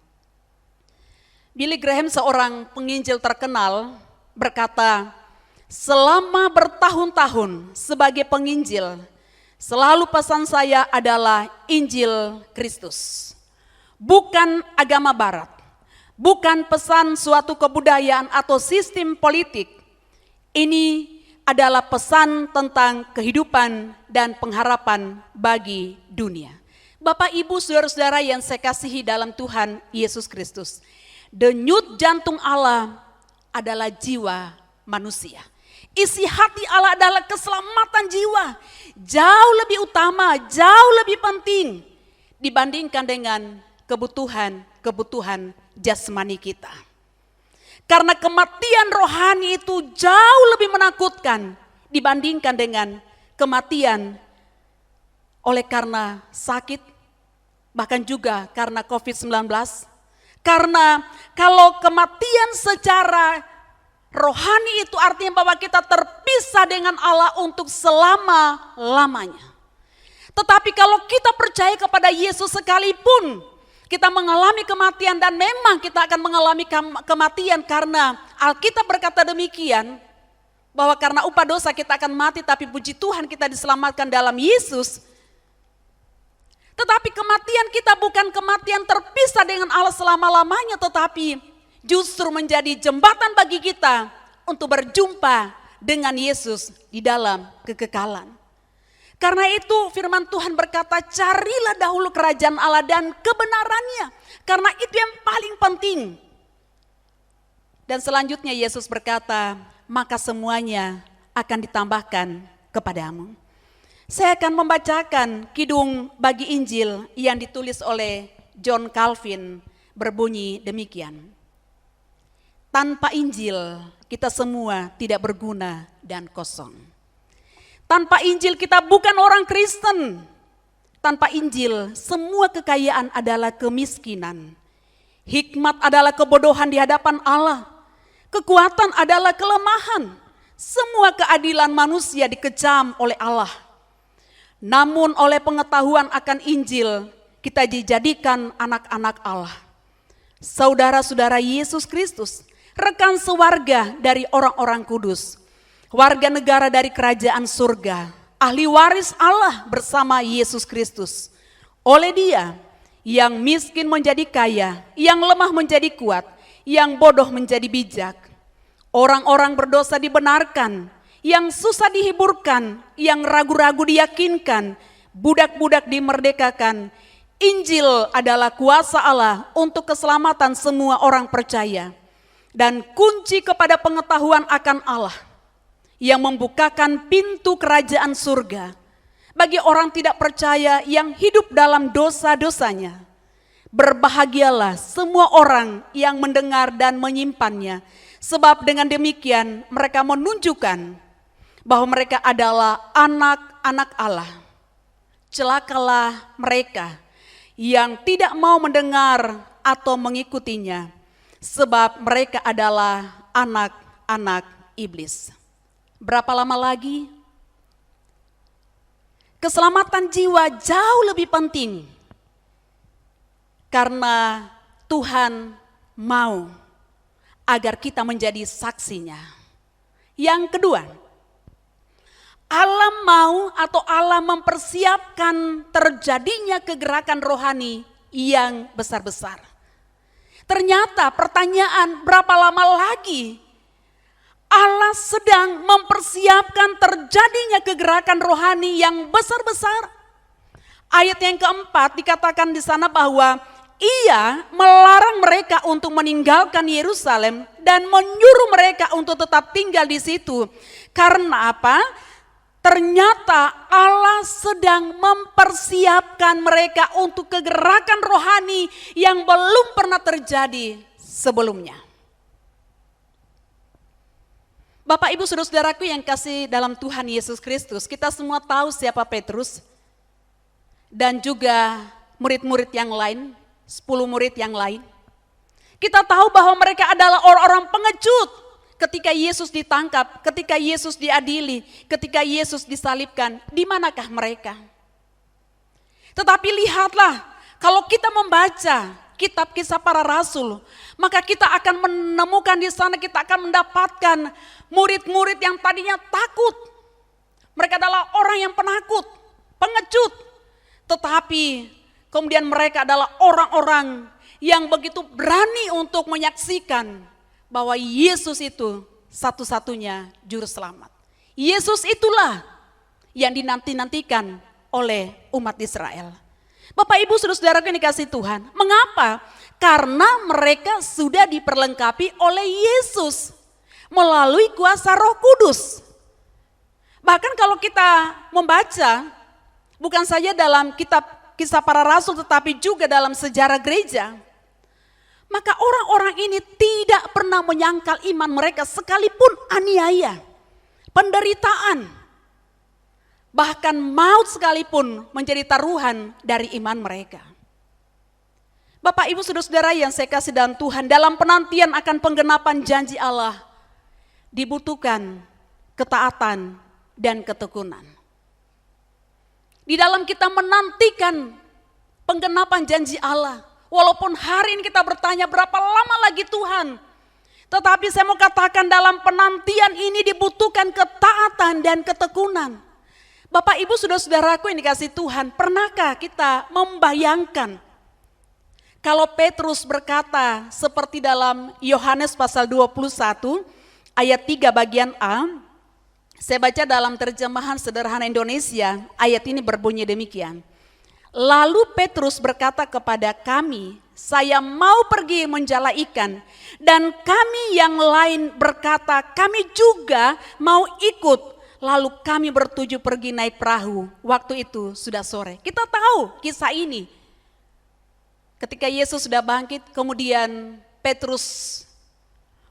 Billy Graham, seorang penginjil terkenal, berkata, selama bertahun-tahun sebagai penginjil, selalu pesan saya adalah Injil Kristus. Bukan agama barat, bukan pesan suatu kebudayaan atau sistem politik. Ini adalah pesan tentang kehidupan dan pengharapan bagi dunia. Bapak, Ibu, saudara-saudara yang saya kasihi dalam Tuhan Yesus Kristus, denyut jantung Allah adalah jiwa manusia. Isi hati Allah adalah keselamatan jiwa. Jauh lebih utama, jauh lebih penting dibandingkan dengan kebutuhan jasmani kita. Karena kematian rohani itu jauh lebih menakutkan dibandingkan dengan kematian oleh karena sakit, bahkan juga karena COVID-19. Karena kalau kematian secara rohani itu artinya bahwa kita terpisah dengan Allah untuk selama-lamanya. Tetapi kalau kita percaya kepada Yesus sekalipun kita mengalami kematian, dan memang kita akan mengalami kematian karena Alkitab berkata demikian, bahwa karena upah dosa kita akan mati, tapi puji Tuhan kita diselamatkan dalam Yesus. Tetapi kematian kita bukan kematian terpisah dengan Allah selama-lamanya, tetapi justru menjadi jembatan bagi kita untuk berjumpa dengan Yesus di dalam kekekalan. Karena itu firman Tuhan berkata, carilah dahulu kerajaan Allah dan kebenarannya, karena itu yang paling penting. Dan selanjutnya Yesus berkata, maka semuanya akan ditambahkan kepadamu. Saya akan membacakan kidung bagi Injil yang ditulis oleh John Calvin, berbunyi demikian. Tanpa Injil kita semua tidak berguna dan kosong. Tanpa Injil kita bukan orang Kristen. Tanpa Injil semua kekayaan adalah kemiskinan. Hikmat adalah kebodohan di hadapan Allah. Kekuatan adalah kelemahan. Semua keadilan manusia dikecam oleh Allah. Namun oleh pengetahuan akan Injil kita dijadikan anak-anak Allah. Saudara-saudara Yesus Kristus, rekan sewarga dari orang-orang kudus, warga negara dari kerajaan surga, ahli waris Allah bersama Yesus Kristus. Oleh Dia, yang miskin menjadi kaya, yang lemah menjadi kuat, yang bodoh menjadi bijak. Orang-orang berdosa dibenarkan, yang susah dihiburkan, yang ragu-ragu diyakinkan, budak-budak dimerdekakan. Injil adalah kuasa Allah untuk keselamatan semua orang percaya, dan kunci kepada pengetahuan akan Allah, yang membukakan pintu kerajaan surga bagi orang tidak percaya yang hidup dalam dosa-dosanya. Berbahagialah semua orang yang mendengar dan menyimpannya, sebab dengan demikian mereka menunjukkan bahwa mereka adalah anak-anak Allah. Celakalah mereka yang tidak mau mendengar atau mengikutinya, sebab mereka adalah anak-anak iblis. Berapa lama lagi? Keselamatan jiwa jauh lebih penting, karena Tuhan mau agar kita menjadi saksinya. Yang kedua, Allah mau atau Allah mempersiapkan terjadinya kegerakan rohani yang besar-besar. Ternyata pertanyaan, berapa lama lagi Allah sedang mempersiapkan terjadinya kegerakan rohani yang besar-besar? Ayat yang keempat dikatakan di sana bahwa Ia melarang mereka untuk meninggalkan Yerusalem dan menyuruh mereka untuk tetap tinggal di situ. Karena apa? Ternyata Allah sedang mempersiapkan mereka untuk kegerakan rohani yang belum pernah terjadi sebelumnya. Bapak, Ibu, saudara-saudaraku yang kasih dalam Tuhan Yesus Kristus, kita semua tahu siapa Petrus dan juga murid-murid yang lain, 10 murid yang lain. Kita tahu bahwa mereka adalah orang-orang pengecut ketika Yesus ditangkap, ketika Yesus diadili, ketika Yesus disalibkan. Di manakah mereka? Tetapi lihatlah, kalau kita membaca kitab Kisah Para Rasul, maka kita akan menemukan di sana, kita akan mendapatkan murid-murid yang tadinya takut. Mereka adalah orang yang penakut, pengecut. Tetapi kemudian mereka adalah orang-orang yang begitu berani untuk menyaksikan bahwa Yesus itu satu-satunya juru selamat. Yesus itulah yang dinanti-nantikan oleh umat Israel. Bapak Ibu saudara-saudara yang dikasihi Tuhan, mengapa? Karena mereka sudah diperlengkapi oleh Yesus melalui kuasa Roh Kudus. Bahkan kalau kita membaca, bukan saja dalam kitab Kisah Para Rasul tetapi juga dalam sejarah gereja, maka orang-orang ini tidak pernah menyangkal iman mereka sekalipun aniaya, penderitaan, bahkan maut sekalipun menjadi taruhan dari iman mereka. Bapak Ibu saudara-saudara yang saya kasih dalam Tuhan, dalam penantian akan penggenapan janji Allah dibutuhkan ketaatan dan ketekunan. Di dalam kita menantikan penggenapan janji Allah, walaupun hari ini kita bertanya berapa lama lagi Tuhan, tetapi saya mau katakan dalam penantian ini dibutuhkan ketaatan dan ketekunan. Bapak Ibu saudara-saudaraku yang dikasihi Tuhan, pernahkah kita membayangkan kalau Petrus berkata seperti dalam Yohanes pasal 21 ayat 3 bagian A, saya baca dalam terjemahan sederhana Indonesia, ayat ini berbunyi demikian. Lalu Petrus berkata kepada kami, saya mau pergi menjala ikan. Dan kami yang lain berkata, kami juga mau ikut. Lalu kami bertuju pergi naik perahu. Waktu itu sudah sore. Kita tahu kisah ini. Ketika Yesus sudah bangkit, kemudian Petrus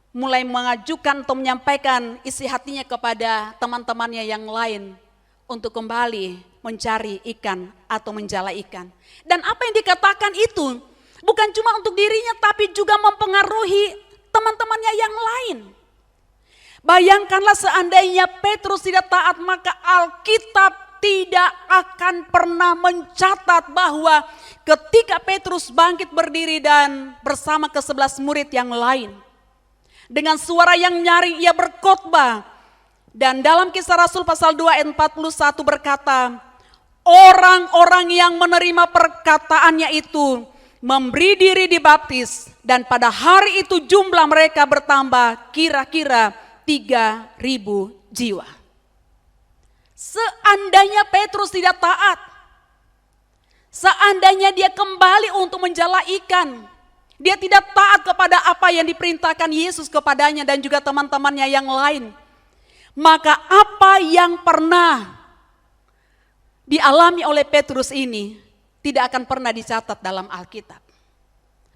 mulai mengajukan atau menyampaikan isi hatinya kepada teman-temannya yang lain untuk kembali mencari ikan atau menjala ikan. Dan apa yang dikatakan itu bukan cuma untuk dirinya tapi juga mempengaruhi teman-temannya yang lain. Bayangkanlah seandainya Petrus tidak taat, maka Alkitab tidak akan pernah mencatat bahwa ketika Petrus bangkit berdiri dan bersama ke-11 murid yang lain, dengan suara yang nyaring ia berkhotbah. Dan dalam Kisah Rasul pasal 2 ayat 41 berkata, orang-orang yang menerima perkataannya itu memberi diri dibaptis, dan pada hari itu jumlah mereka bertambah kira-kira 3.000 jiwa. Seandainya Petrus tidak taat, seandainya dia kembali untuk menjala ikan, dia tidak taat kepada apa yang diperintahkan Yesus kepadanya dan juga teman-temannya yang lain, maka apa yang pernah dialami oleh Petrus ini tidak akan pernah dicatat dalam Alkitab.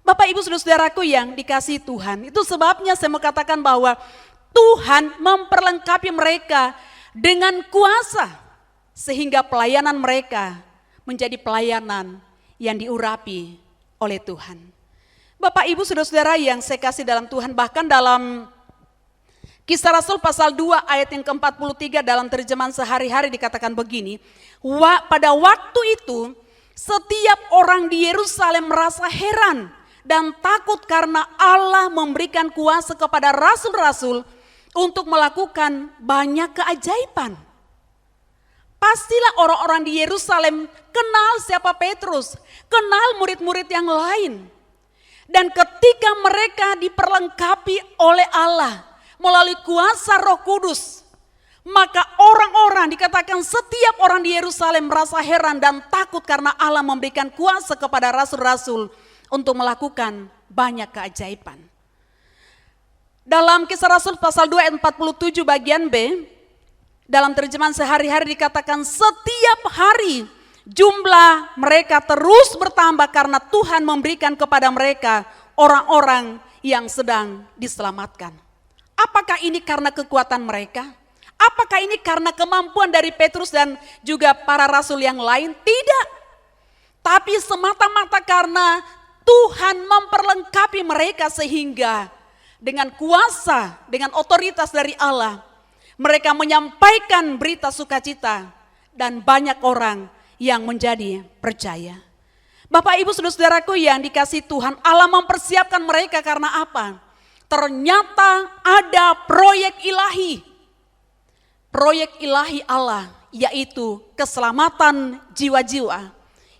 Bapak Ibu saudara-saudaraku yang dikasihi Tuhan, itu sebabnya saya mau katakan bahwa Tuhan memperlengkapi mereka dengan kuasa sehingga pelayanan mereka menjadi pelayanan yang diurapi oleh Tuhan. Bapak Ibu saudara-saudara yang saya kasih dalam Tuhan, bahkan dalam Kisah Rasul pasal 2 ayat yang ke-43 dalam terjemahan sehari-hari dikatakan begini, pada waktu itu setiap orang di Yerusalem merasa heran dan takut karena Allah memberikan kuasa kepada rasul-rasul untuk melakukan banyak keajaiban. Pastilah orang-orang di Yerusalem kenal siapa Petrus, kenal murid-murid yang lain. Dan ketika mereka diperlengkapi oleh Allah melalui kuasa Roh Kudus, maka orang-orang, dikatakan setiap orang di Yerusalem merasa heran dan takut karena Allah memberikan kuasa kepada rasul-rasul untuk melakukan banyak keajaiban. Dalam Kisah Rasul pasal 2 ayat 47 bagian B, dalam terjemahan sehari-hari dikatakan setiap hari jumlah mereka terus bertambah karena Tuhan memberikan kepada mereka orang-orang yang sedang diselamatkan. Apakah ini karena kekuatan mereka? Apakah ini karena kemampuan dari Petrus dan juga para rasul yang lain? Tidak. Tapi semata-mata karena Tuhan memperlengkapi mereka sehingga dengan kuasa, dengan otoritas dari Allah, mereka menyampaikan berita sukacita dan banyak orang yang menjadi percaya. Bapak Ibu saudara-saudaraku yang dikasihi Tuhan, Allah mempersiapkan mereka karena apa? Ternyata ada proyek ilahi. Proyek ilahi Allah, yaitu keselamatan jiwa-jiwa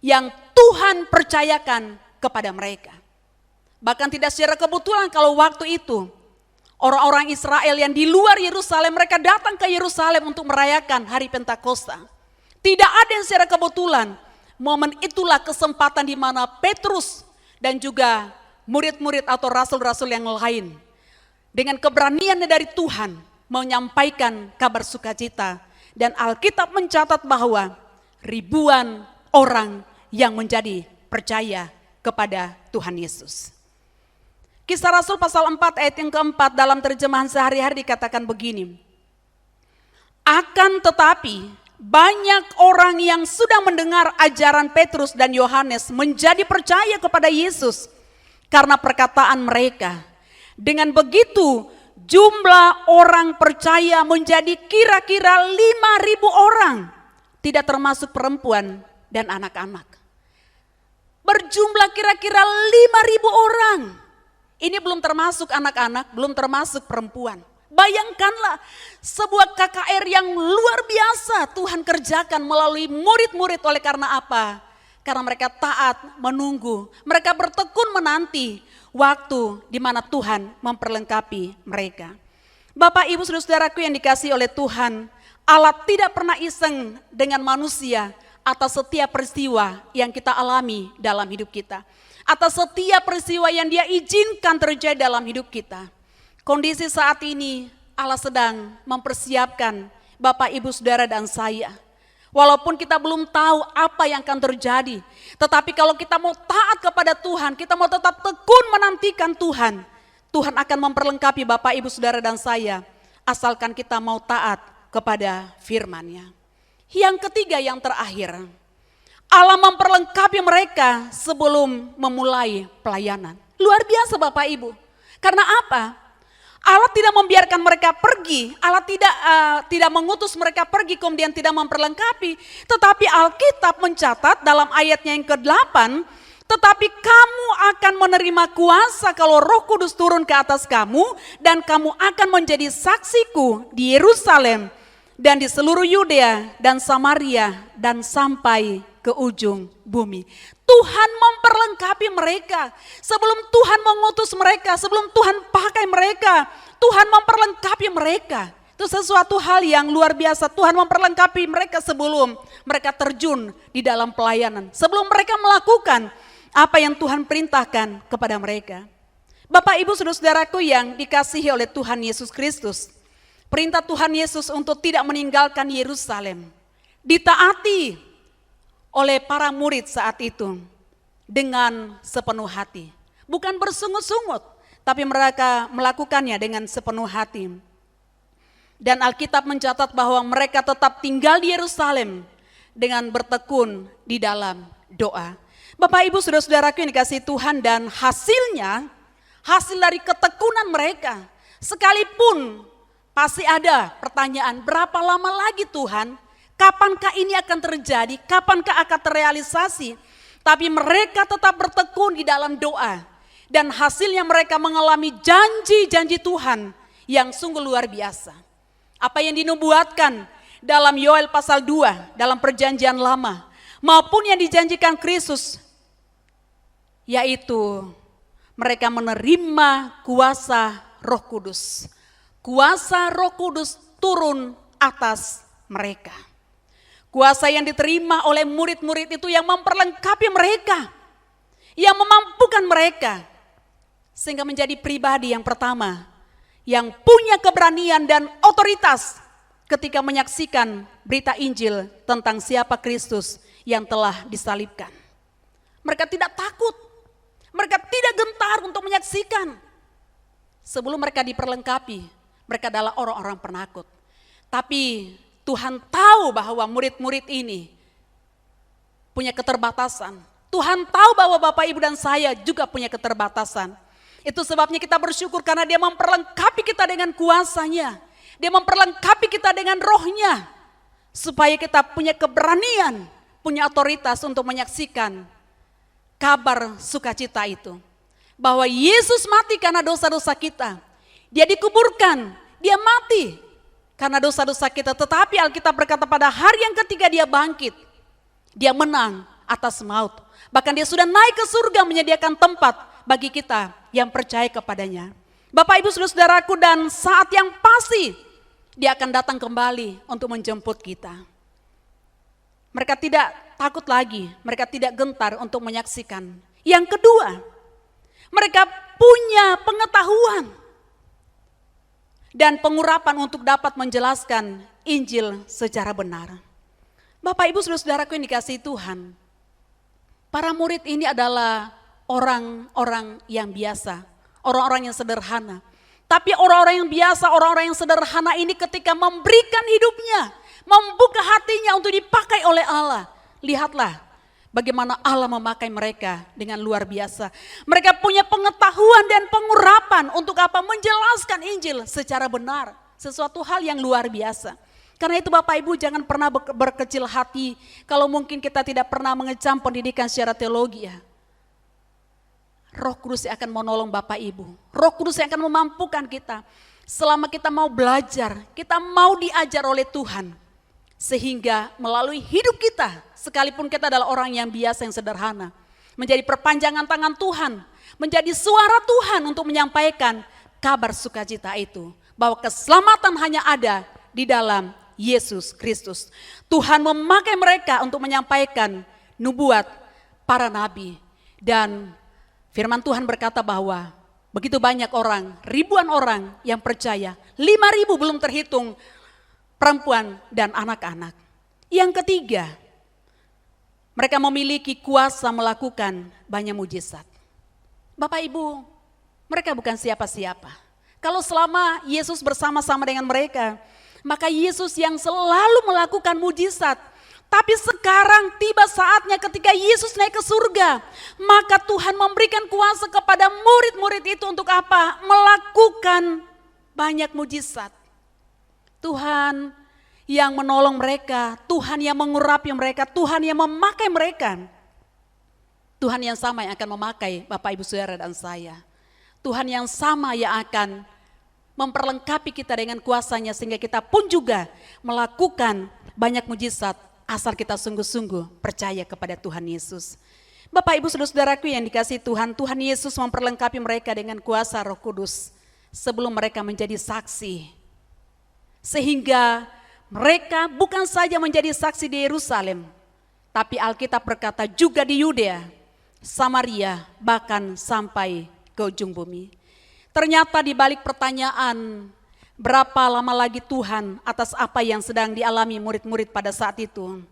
yang Tuhan percayakan kepada mereka. Bahkan tidak secara kebetulan kalau waktu itu orang-orang Israel yang di luar Yerusalem, mereka datang ke Yerusalem untuk merayakan hari Pentakosta. Tidak ada yang secara kebetulan. Momen itulah kesempatan di mana Petrus dan juga murid-murid atau rasul-rasul yang lain dengan keberanian dari Tuhan menyampaikan kabar sukacita. Dan Alkitab mencatat bahwa ribuan orang yang menjadi percaya kepada Tuhan Yesus. Kisah Rasul pasal 4 ayat yang keempat dalam terjemahan sehari-hari dikatakan begini. Akan tetapi banyak orang yang sudah mendengar ajaran Petrus dan Yohanes menjadi percaya kepada Yesus karena perkataan mereka. Dengan begitu jumlah orang percaya menjadi kira-kira 5.000 orang, tidak termasuk perempuan dan anak-anak. Berjumlah kira-kira 5.000 orang. Ini belum termasuk anak-anak, belum termasuk perempuan. Bayangkanlah sebuah KKR yang luar biasa Tuhan kerjakan melalui murid-murid. Oleh karena apa? Karena mereka taat menunggu, mereka bertekun menanti waktu di mana Tuhan memperlengkapi mereka. Bapak Ibu saudara-saudaraku yang dikasihi oleh Tuhan, Allah tidak pernah iseng dengan manusia atas setiap peristiwa yang kita alami dalam hidup kita. Atas setiap peristiwa yang Dia izinkan terjadi dalam hidup kita. Kondisi saat ini Allah sedang mempersiapkan Bapak, Ibu, Saudara dan saya. Walaupun kita belum tahu apa yang akan terjadi. Tetapi kalau kita mau taat kepada Tuhan, kita mau tetap tekun menantikan Tuhan. Tuhan akan memperlengkapi Bapak, Ibu, Saudara dan saya. Asalkan kita mau taat kepada firman-Nya. Yang ketiga, yang terakhir. Allah memperlengkapi mereka sebelum memulai pelayanan. Luar biasa Bapak Ibu. Karena apa? Allah tidak membiarkan mereka pergi. Allah tidak mengutus mereka pergi kemudian tidak memperlengkapi. Tetapi Alkitab mencatat dalam ayatnya yang ke-8. Tetapi kamu akan menerima kuasa kalau Roh Kudus turun ke atas kamu. Dan kamu akan menjadi saksiku di Yerusalem. Dan di seluruh Yudea dan Samaria dan sampai ke ujung bumi. Tuhan memperlengkapi mereka. Sebelum Tuhan mengutus mereka, sebelum Tuhan pakai mereka, Tuhan memperlengkapi mereka. Itu sesuatu hal yang luar biasa. Tuhan memperlengkapi mereka sebelum mereka terjun di dalam pelayanan. Sebelum mereka melakukan apa yang Tuhan perintahkan kepada mereka. Bapak, Ibu, saudara-saudaraku yang dikasihi oleh Tuhan Yesus Kristus. Perintah Tuhan Yesus untuk tidak meninggalkan Yerusalem ditaati oleh para murid saat itu dengan sepenuh hati. Bukan bersungut-sungut, tapi mereka melakukannya dengan sepenuh hati. Dan Alkitab mencatat bahwa mereka tetap tinggal di Yerusalem dengan bertekun di dalam doa. Bapak, Ibu, saudara-saudaraku yang dikasihi Tuhan, dan hasilnya, hasil dari ketekunan mereka, sekalipun pasti ada pertanyaan, berapa lama lagi Tuhan? Kapankah ini akan terjadi? Kapankah akan terrealisasi? Tapi mereka tetap bertekun di dalam doa. Dan hasilnya mereka mengalami janji-janji Tuhan yang sungguh luar biasa. Apa yang dinubuatkan dalam Yoel pasal 2 dalam perjanjian lama. Maupun yang dijanjikan Kristus. Yaitu mereka menerima kuasa Roh Kudus. Kuasa Roh Kudus turun atas mereka. Kuasa yang diterima oleh murid-murid itu yang memperlengkapi mereka. Yang memampukan mereka. Sehingga menjadi pribadi yang pertama. Yang punya keberanian dan otoritas. Ketika menyaksikan berita Injil tentang siapa Kristus yang telah disalibkan. Mereka tidak takut. Mereka tidak gentar untuk menyaksikan. Sebelum mereka diperlengkapi, mereka adalah orang-orang penakut. Tapi Tuhan tahu bahwa murid-murid ini punya keterbatasan. Tuhan tahu bahwa Bapak Ibu dan saya juga punya keterbatasan. Itu sebabnya kita bersyukur karena Dia memperlengkapi kita dengan kuasa-Nya. Dia memperlengkapi kita dengan roh-Nya. Supaya kita punya keberanian, punya otoritas untuk menyaksikan kabar sukacita itu. Bahwa Yesus mati karena dosa-dosa kita. Dia dikuburkan, Dia mati karena dosa-dosa kita. Tetapi Alkitab berkata pada hari yang ketiga Dia bangkit. Dia menang atas maut. Bahkan Dia sudah naik ke surga menyediakan tempat bagi kita yang percaya kepadanya. Bapak Ibu saudara-saudaraku, dan saat yang pasti Dia akan datang kembali untuk menjemput kita. Mereka tidak takut lagi, mereka tidak gentar untuk menyaksikan. Yang kedua, mereka punya pengetahuan dan pengurapan untuk dapat menjelaskan Injil secara benar. Bapak Ibu saudara-saudaraku yang dikasihi Tuhan, para murid ini adalah orang-orang yang biasa, orang-orang yang sederhana. Tapi orang-orang yang biasa, orang-orang yang sederhana ini ketika memberikan hidupnya, membuka hatinya untuk dipakai oleh Allah. Lihatlah bagaimana Allah memakai mereka dengan luar biasa. Mereka punya pengetahuan dan pengurapan untuk apa? Menjelaskan Injil secara benar. Sesuatu hal yang luar biasa. Karena itu Bapak Ibu jangan pernah berkecil hati kalau mungkin kita tidak pernah mengecam pendidikan secara teologi ya. Roh Kudus yang akan menolong Bapak Ibu. Roh Kudus yang akan memampukan kita. Selama kita mau belajar, kita mau diajar oleh Tuhan. Sehingga melalui hidup kita, sekalipun kita adalah orang yang biasa, yang sederhana. Menjadi perpanjangan tangan Tuhan. Menjadi suara Tuhan untuk menyampaikan kabar sukacita itu. Bahwa keselamatan hanya ada di dalam Yesus Kristus. Tuhan memakai mereka untuk menyampaikan nubuat para nabi. Dan firman Tuhan berkata bahwa begitu banyak orang, ribuan orang yang percaya. 5.000 belum terhitung perempuan dan anak-anak. Yang ketiga, mereka memiliki kuasa melakukan banyak mujizat. Bapak Ibu, mereka bukan siapa-siapa. Kalau selama Yesus bersama-sama dengan mereka, maka Yesus yang selalu melakukan mujizat. Tapi sekarang tiba saatnya ketika Yesus naik ke surga, maka Tuhan memberikan kuasa kepada murid-murid itu untuk apa? Melakukan banyak mujizat. Tuhan yang menolong mereka, Tuhan yang mengurapi mereka, Tuhan yang memakai mereka. Tuhan yang sama yang akan memakai Bapak Ibu Saudara dan saya. Tuhan yang sama yang akan memperlengkapi kita dengan kuasa-Nya sehingga kita pun juga melakukan banyak mujizat asal kita sungguh-sungguh percaya kepada Tuhan Yesus. Bapak Ibu saudara-saudaraku yang dikasihi Tuhan, Tuhan Yesus memperlengkapi mereka dengan kuasa Roh Kudus sebelum mereka menjadi saksi. Sehingga mereka bukan saja menjadi saksi di Yerusalem, tapi Alkitab berkata juga di Yudea, Samaria, bahkan sampai ke ujung bumi. Ternyata di balik pertanyaan, berapa lama lagi Tuhan atas apa yang sedang dialami murid-murid pada saat itu.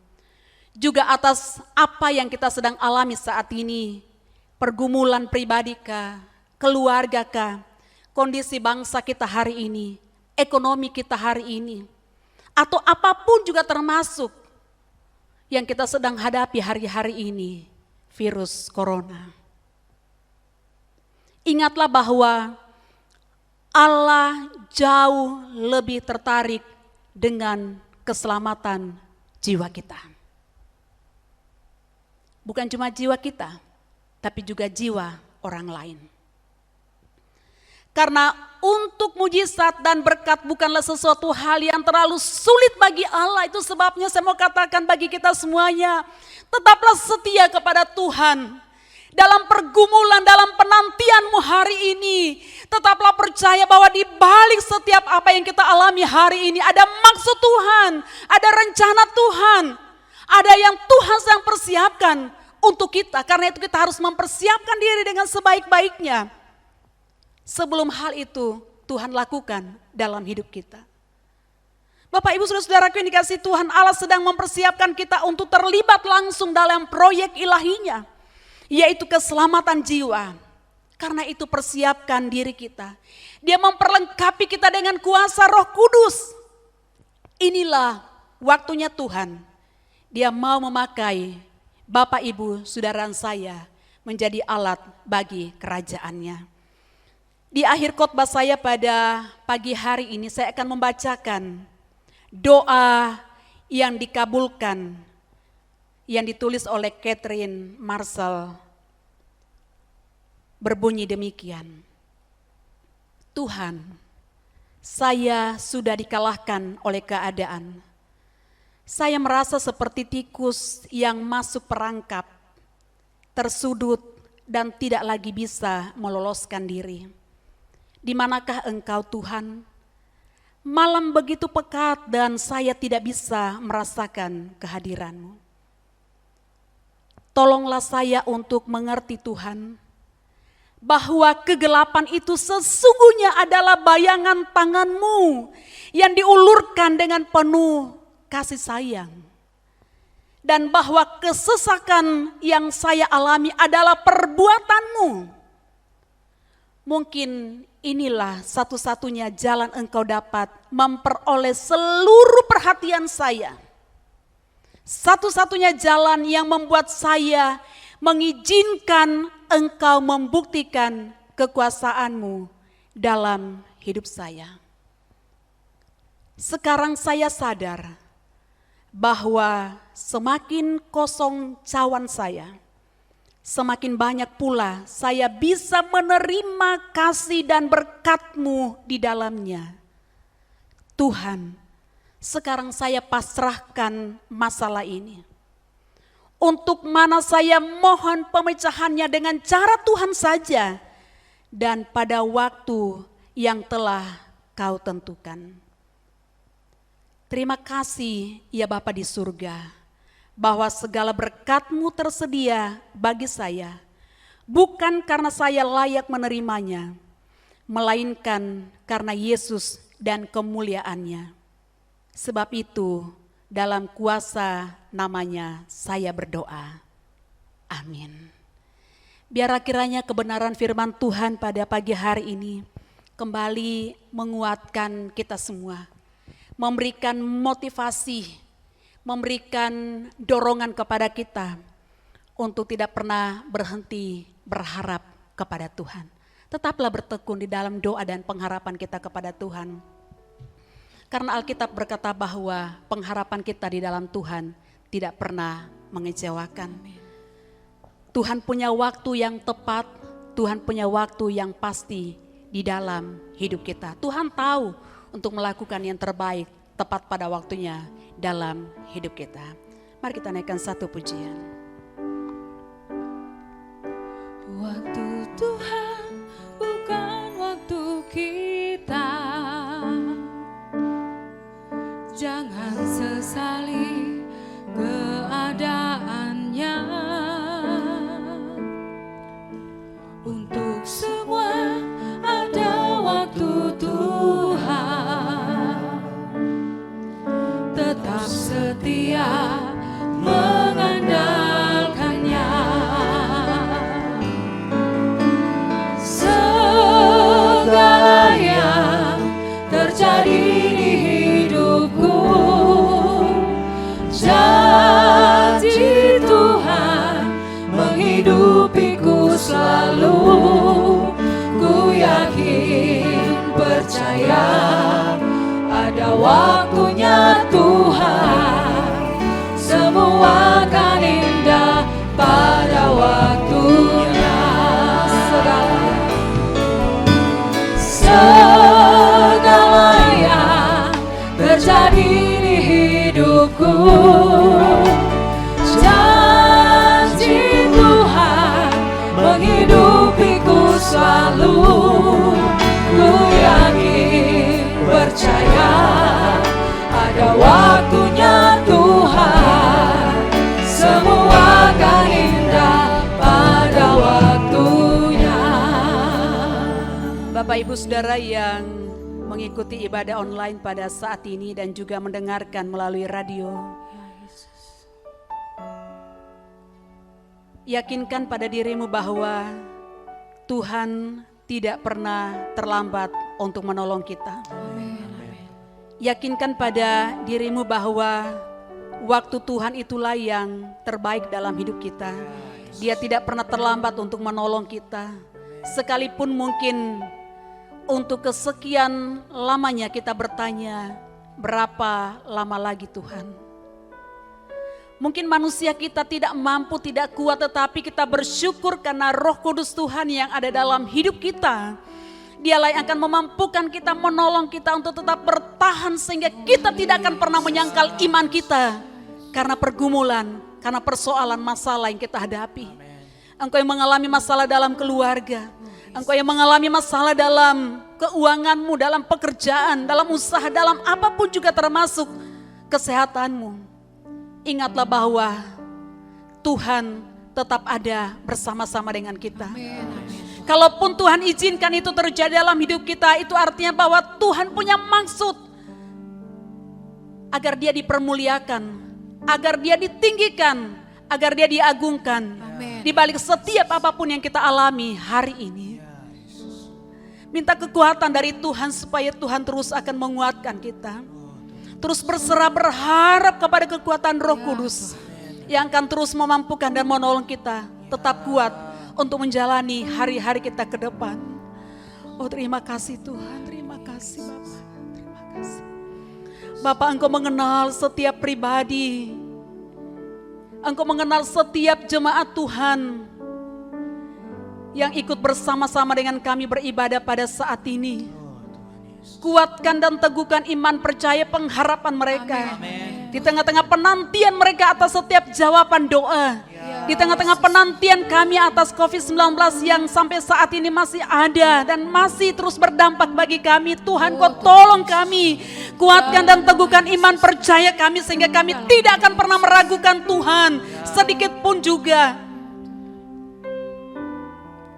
Juga atas apa yang kita sedang alami saat ini. Pergumulan pribadi kah, keluarga kah, kondisi bangsa kita hari ini, ekonomi kita hari ini. Atau apapun juga termasuk yang kita sedang hadapi hari-hari ini, virus corona. Ingatlah bahwa Allah jauh lebih tertarik dengan keselamatan jiwa kita. Bukan cuma jiwa kita, tapi juga jiwa orang lain. Karena untuk mujizat dan berkat bukanlah sesuatu hal yang terlalu sulit bagi Allah. Itu sebabnya saya mau katakan bagi kita semuanya, tetaplah setia kepada Tuhan. Dalam pergumulan, dalam penantianmu hari ini, tetaplah percaya bahwa di balik setiap apa yang kita alami hari ini ada maksud Tuhan, ada rencana Tuhan, ada yang Tuhan sedang persiapkan untuk kita. Karena itu kita harus mempersiapkan diri dengan sebaik-baiknya. Sebelum hal itu Tuhan lakukan dalam hidup kita. Bapak Ibu saudara-saudaraku yang dikasihi Tuhan, Allah sedang mempersiapkan kita untuk terlibat langsung dalam proyek ilahinya. Yaitu keselamatan jiwa. Karena itu persiapkan diri kita. Dia memperlengkapi kita dengan kuasa Roh Kudus. Inilah waktunya Tuhan. Dia mau memakai Bapak, Ibu, saudara saya menjadi alat bagi kerajaannya. Di akhir khotbah saya pada pagi hari ini saya akan membacakan doa yang dikabulkan yang ditulis oleh Catherine Marshall, berbunyi demikian. Tuhan, saya sudah dikalahkan oleh keadaan. Saya merasa seperti tikus yang masuk perangkap, tersudut dan tidak lagi bisa meloloskan diri. Di manakah Engkau, Tuhan? Malam begitu pekat dan saya tidak bisa merasakan kehadiran-Mu. Tolonglah saya untuk mengerti, Tuhan, bahwa kegelapan itu sesungguhnya adalah bayangan tangan-Mu yang diulurkan dengan penuh kasih sayang. Dan bahwa kesesakan yang saya alami adalah perbuatan-Mu. Mungkin inilah satu-satunya jalan Engkau dapat memperoleh seluruh perhatian saya. Satu-satunya jalan yang membuat saya mengizinkan Engkau membuktikan kekuasaan-Mu dalam hidup saya. Sekarang saya sadar bahwa semakin kosong cawan saya, semakin banyak pula saya bisa menerima kasih dan berkat-Mu di dalamnya. Tuhan, sekarang saya pasrahkan masalah ini. Untuk mana saya mohon pemecahannya dengan cara Tuhan saja dan pada waktu yang telah Kau tentukan. Terima kasih ya Bapa di surga, bahwa segala berkat-Mu tersedia bagi saya, bukan karena saya layak menerimanya, melainkan karena Yesus dan kemuliaan-Nya. Sebab itu, dalam kuasa namanya saya berdoa. Amin. Biar kiranya kebenaran firman Tuhan pada pagi hari ini kembali menguatkan kita semua, memberikan motivasi, memberikan dorongan kepada kita untuk tidak pernah berhenti berharap kepada Tuhan. Tetaplah bertekun di dalam doa dan pengharapan kita kepada Tuhan. Karena Alkitab berkata bahwa pengharapan kita di dalam Tuhan tidak pernah mengecewakan. Tuhan punya waktu yang tepat, Tuhan punya waktu yang pasti di dalam hidup kita. Tuhan tahu untuk melakukan yang terbaik tepat pada waktunya dalam hidup kita. Mari kita naikkan satu pujian. Waktu Tuhan bukan waktu kita. Jangan sesali keadaannya. Untuk semua ada waktu Tuhan. Tetap setia mengandalkannya. Segala yang terjadi di hidupku, janji Tuhan menghidupiku selalu. Ku yakin percaya ada waktunya Tuhan, semua akan indah pada waktunya. Segala yang terjadi di hidupku, janji Tuhan menghidupiku selalu. Ku yakin percaya ada waktunya Tuhan, semua akan indah pada waktunya. Bapak Ibu Saudara yang mengikuti ibadah online pada saat ini dan juga mendengarkan melalui radio, yakinkan pada dirimu bahwa Tuhan tidak pernah terlambat untuk menolong kita. Yakinkan pada dirimu bahwa Waktu Tuhan itulah yang terbaik dalam hidup kita. Dia tidak pernah terlambat untuk menolong kita. Sekalipun mungkin untuk kesekian lamanya kita bertanya, berapa lama lagi Tuhan? Mungkin manusia kita tidak mampu, tidak kuat, tetapi kita bersyukur karena Roh Kudus Tuhan yang ada dalam hidup kita. Dialah yang akan memampukan kita, menolong kita untuk tetap bertahan sehingga kita tidak akan pernah menyangkal iman kita. Karena pergumulan, karena persoalan masalah yang kita hadapi. Engkau yang mengalami masalah dalam keluarga. Engkau yang mengalami masalah dalam keuanganmu, dalam pekerjaan, dalam usaha, dalam apapun juga termasuk kesehatanmu. Ingatlah bahwa Tuhan tetap ada bersama-sama dengan kita. Kalaupun Tuhan izinkan itu terjadi dalam hidup kita, itu artinya bahwa Tuhan punya maksud agar dia dipermuliakan, agar dia ditinggikan, agar dia diagungkan. Di balik setiap apapun yang kita alami hari ini. Minta kekuatan dari Tuhan supaya Tuhan terus akan menguatkan kita. Terus berserah, berharap kepada kekuatan Roh Kudus yang akan terus memampukan dan menolong kita tetap kuat untuk menjalani hari-hari kita ke depan. Oh, terima kasih Tuhan, terima kasih Bapak, terima kasih. Bapak, Engkau mengenal setiap pribadi, Engkau mengenal setiap jemaat Tuhan yang ikut bersama-sama dengan kami beribadah pada saat ini. Kuatkan dan teguhkan iman, percaya, pengharapan mereka. Di tengah-tengah penantian mereka atas setiap jawaban doa. Di tengah-tengah penantian kami atas COVID-19 yang sampai saat ini masih ada dan masih terus berdampak bagi kami. Tuhan, Kau tolong kami. Kuatkan dan teguhkan iman, percaya kami sehingga kami tidak akan pernah meragukan Tuhan sedikit pun juga.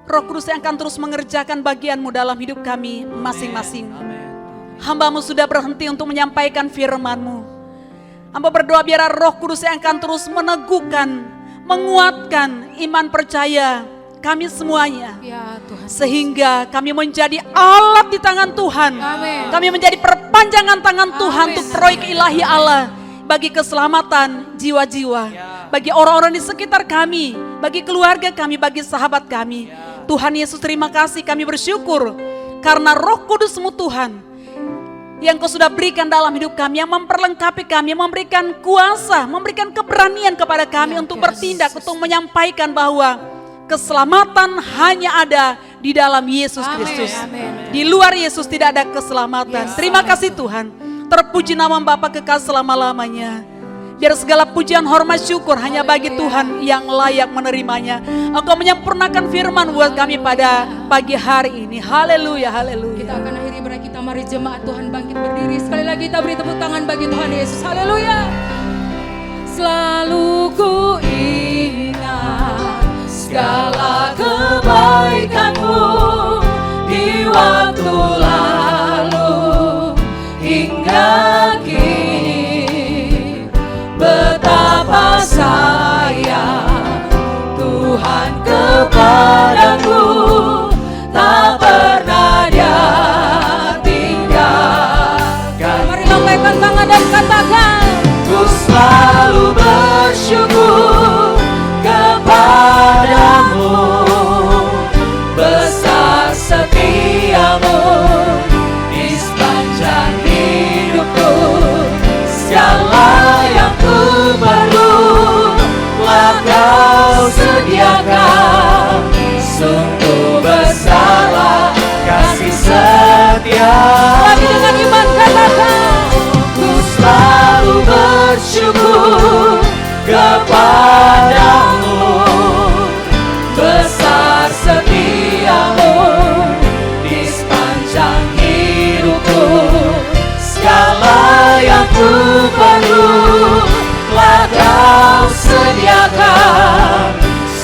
Roh Kudus yang akan terus mengerjakan bagian-Mu dalam hidup kami masing-masing. Hamba-Mu sudah berhenti untuk menyampaikan firman-Mu. Hamba berdoa biar Roh Kudus yang akan terus meneguhkan, menguatkan iman percaya kami semuanya. Ya Tuhan. Sehingga kami menjadi alat di tangan Tuhan. Amin. Kami menjadi perpanjangan tangan Tuhan untuk proyek ilahi Allah. Bagi keselamatan jiwa-jiwa. Bagi orang-orang di sekitar kami. Bagi keluarga kami, bagi sahabat kami. Tuhan Yesus, terima kasih, kami bersyukur karena Roh Kudus-Mu Tuhan yang Kau sudah berikan dalam hidup kami, yang memperlengkapi kami, memberikan kuasa, memberikan keberanian kepada kami untuk bertindak, untuk menyampaikan bahwa keselamatan hanya ada di dalam Yesus Kristus. Di luar Yesus tidak ada keselamatan. Terima kasih Tuhan. Terpuji nama Bapa kekal selama-lamanya. Biar segala pujian, hormat, syukur hanya bagi Tuhan yang layak menerimanya. Engkau menyempurnakan firman buat kami pada pagi hari ini. Haleluya, haleluya. Kita akan akhiri ibadah kita, mari jemaat Tuhan bangkit berdiri. Sekali lagi kita beri tepuk tangan bagi Tuhan Yesus. Haleluya. Selalu ku ingat segala kebaikan-Mu di waktu lalu hingga kini. Betapa sayang Tuhan kepadaku, tak pernah Dia tinggalkan. Mari lambaikan tangan dan katakan, ku selalu bersyukur kepadamu, besar setiamu di sepanjang hidupku. Segala yang ku perlu telah Kau sediakan. Sungguh besarlah kasih setiamu. Lagi dengan iman katakan, ku selalu bersyukur kepadamu, besar setiamu di sepanjang hidupku. Segala yang ku perlu telah Kau sediakan.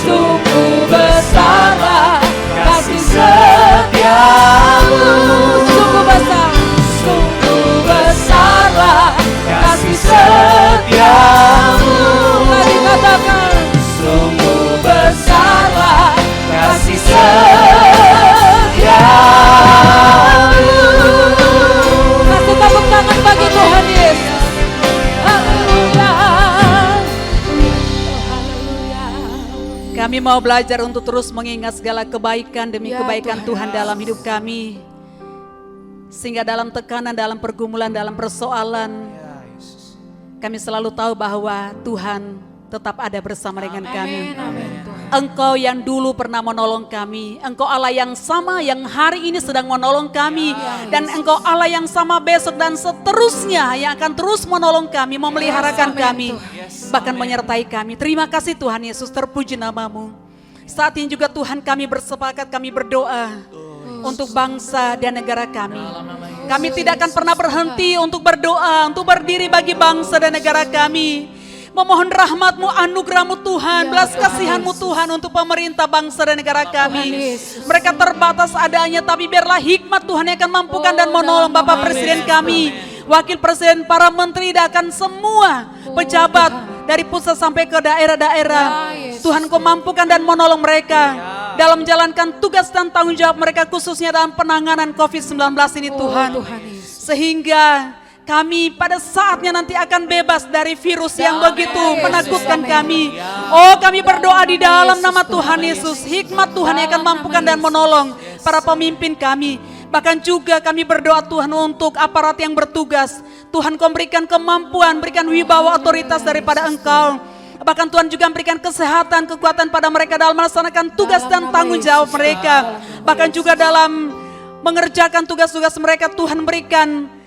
Sungguh besarlah kasih setiamu. Sungguh besar. Kami mau belajar untuk terus mengingat segala kebaikan demi Ya, kebaikan Tuhan Tuhan dalam hidup kami. Sehingga dalam tekanan, dalam pergumulan, dalam persoalan, kami selalu tahu bahwa Tuhan tetap ada bersama dengan kami. Amin, amin Tuhan. Engkau yang dulu pernah menolong kami, Engkau Allah yang sama yang hari ini sedang menolong kami, dan Engkau Allah yang sama besok dan seterusnya yang akan terus menolong kami, memeliharakan kami, bahkan menyertai kami. Terima kasih Tuhan Yesus, terpuji namamu. Saat ini juga Tuhan kami bersepakat, kami berdoa untuk bangsa dan negara kami. Kami tidak akan pernah berhenti untuk berdoa, untuk berdiri bagi bangsa dan negara kami. Memohon rahmat-Mu, anugerah-Mu Tuhan, belas kasihan-Mu Tuhan untuk pemerintah bangsa dan negara kami. Mereka terbatas adanya, tapi biarlah hikmat Tuhan yang akan mampukan dan menolong Bapak Presiden kami, Wakil Presiden, para menteri, dan semua pejabat dari pusat sampai ke daerah-daerah. Tuhan Kau mampukan dan menolong mereka dalam menjalankan tugas dan tanggung jawab mereka, khususnya dalam penanganan COVID-19 ini Tuhan. Sehingga kami pada saatnya nanti akan bebas dari virus yang begitu menakutkan kami. Oh, kami berdoa di dalam nama Tuhan Yesus, hikmat Tuhan yang akan mampukan dan menolong para pemimpin kami. Bahkan juga kami berdoa Tuhan untuk aparat yang bertugas. Tuhan Kau berikan kemampuan, berikan wibawa otoritas daripada Engkau. Bahkan Tuhan juga memberikan kesehatan, kekuatan pada mereka dalam melaksanakan tugas dan tanggung jawab mereka. Bahkan juga dalam mengerjakan tugas-tugas mereka, Tuhan berikan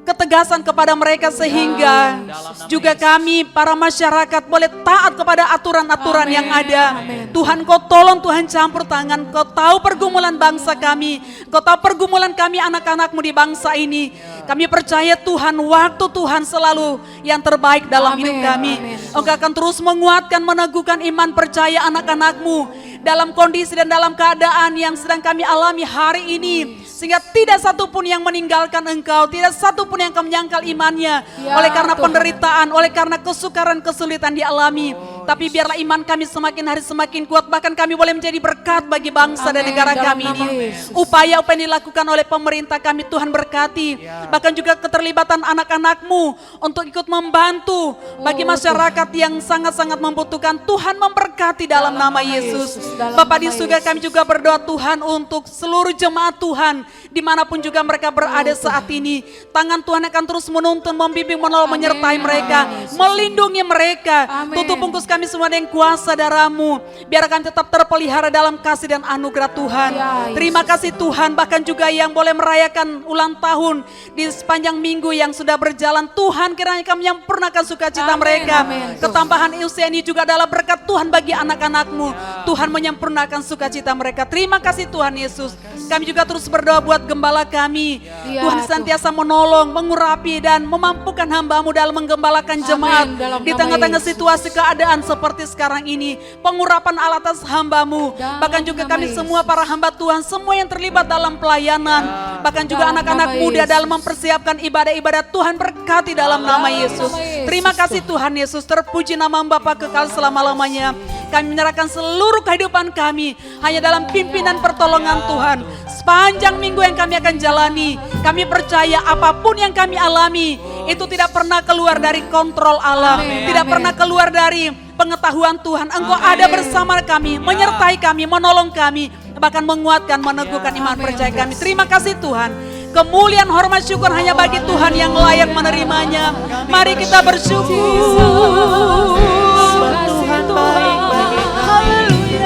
ketegasan kepada mereka sehingga juga kami para masyarakat boleh taat kepada aturan-aturan yang ada. Tuhan Kau tolong, Tuhan campur tangan. Kau tahu pergumulan bangsa kami, Kau tahu pergumulan kami anak-anak-Mu di bangsa ini. Kami percaya Tuhan, waktu Tuhan selalu yang terbaik dalam hidup kami. Engkau akan terus menguatkan, meneguhkan iman percaya anak-anak-Mu dalam kondisi dan dalam keadaan yang sedang kami alami hari ini. Sehingga tidak satupun yang meninggalkan Engkau, tidak satupun yang akan menyangkal imannya oleh karena penderitaan, oleh karena kesukaran, kesulitan dialami. Tapi biarlah iman kami semakin hari semakin kuat, bahkan kami boleh menjadi berkat bagi bangsa dan negara kami ini. Upaya-upaya yang dilakukan oleh pemerintah kami, Tuhan berkati. Bahkan juga keterlibatan anak-anak-Mu untuk ikut membantu bagi masyarakat yang sangat-sangat membutuhkan. Tuhan memberkati dalam nama Yesus. Bapa di surga, kami juga berdoa Tuhan untuk seluruh jemaat Tuhan dimanapun juga mereka berada saat ini. Tangan Tuhan akan terus menuntun, membimbing, menolong, menyertai mereka, melindungi mereka. Tutup bungkus kami semua dengan kuasa darah-Mu, biar kami tetap terpelihara dalam kasih dan anugerah Tuhan. Terima kasih Tuhan, bahkan juga yang boleh merayakan ulang tahun di sepanjang minggu yang sudah berjalan, Tuhan kiranya kami menyempurnakan sukacita mereka. Ketambahan usia ini juga adalah berkat Tuhan bagi anak-anak-Mu. Tuhan menyempurnakan sukacita mereka. Terima kasih Tuhan Yesus. Kami juga terus berdoa buat gembala kami. Tuhan senantiasa menolong, mengurapi dan memampukan hamba-Mu dalam menggembalakan jemaat di tengah-tengah situasi keadaan seperti sekarang ini. Pengurapan Allah atas hamba-Mu. Bahkan juga kami semua para hamba Tuhan, semua yang terlibat dalam pelayanan. Bahkan juga anak-anak muda dalam mempersiapkan ibadah-ibadah, Tuhan berkati dalam nama Yesus. Terima kasih Tuhan Yesus, terpuji nama Bapa kekal selama-lamanya. Kami menyerahkan seluruh kehidupan kami hanya dalam pimpinan pertolongan Tuhan. Sepanjang minggu yang kami akan jalani, kami percaya apapun yang kami alami itu tidak pernah keluar dari kontrol Allah, tidak pernah keluar dari pengetahuan Tuhan. Engkau ada bersama kami, menyertai kami, menolong kami, bahkan menguatkan, meneguhkan iman percaya kami. Terima kasih Tuhan. Kemuliaan, hormat, syukur hanya bagi Tuhan yang layak menerimanya. Mari kita bersyukur. Tuhan baik bagi Haleluya.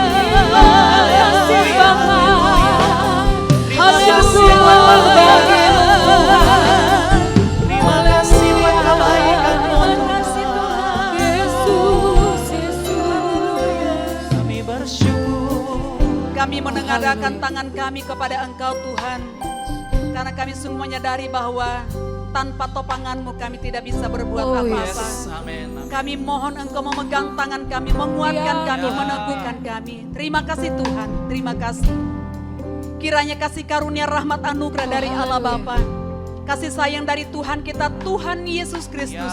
Terima kasih buat kebaikan-Mu. Kami bersyukur. Kami menengadahkan tangan kami kepada Engkau Tuhan, karena kami sungguh menyadari bahwa tanpa topangan-Mu kami tidak bisa berbuat apa-apa. Kami mohon Engkau memegang tangan kami, menguatkan kami, meneguhkan kami. Terima kasih Tuhan, terima kasih. Kiranya kasih karunia rahmat anugerah dari Allah Bapa, kasih sayang dari Tuhan kita, Tuhan Yesus Kristus,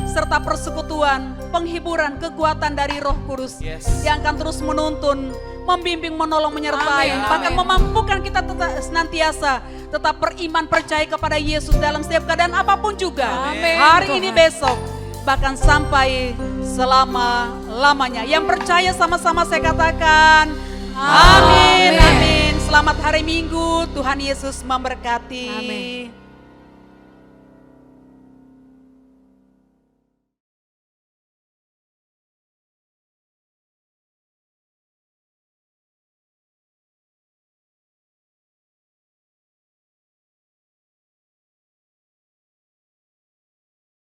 serta persekutuan, penghiburan, kekuatan dari Roh Kudus yang akan terus menuntun, membimbing, menolong, menyertai, bahkan memampukan kita senantiasa tetap beriman percaya kepada Yesus dalam setiap keadaan apapun juga. Hari ini besok, bahkan sampai selama-lamanya. Yang percaya sama-sama saya katakan, amin, amin. Selamat hari Minggu, Tuhan Yesus memberkati. Amin.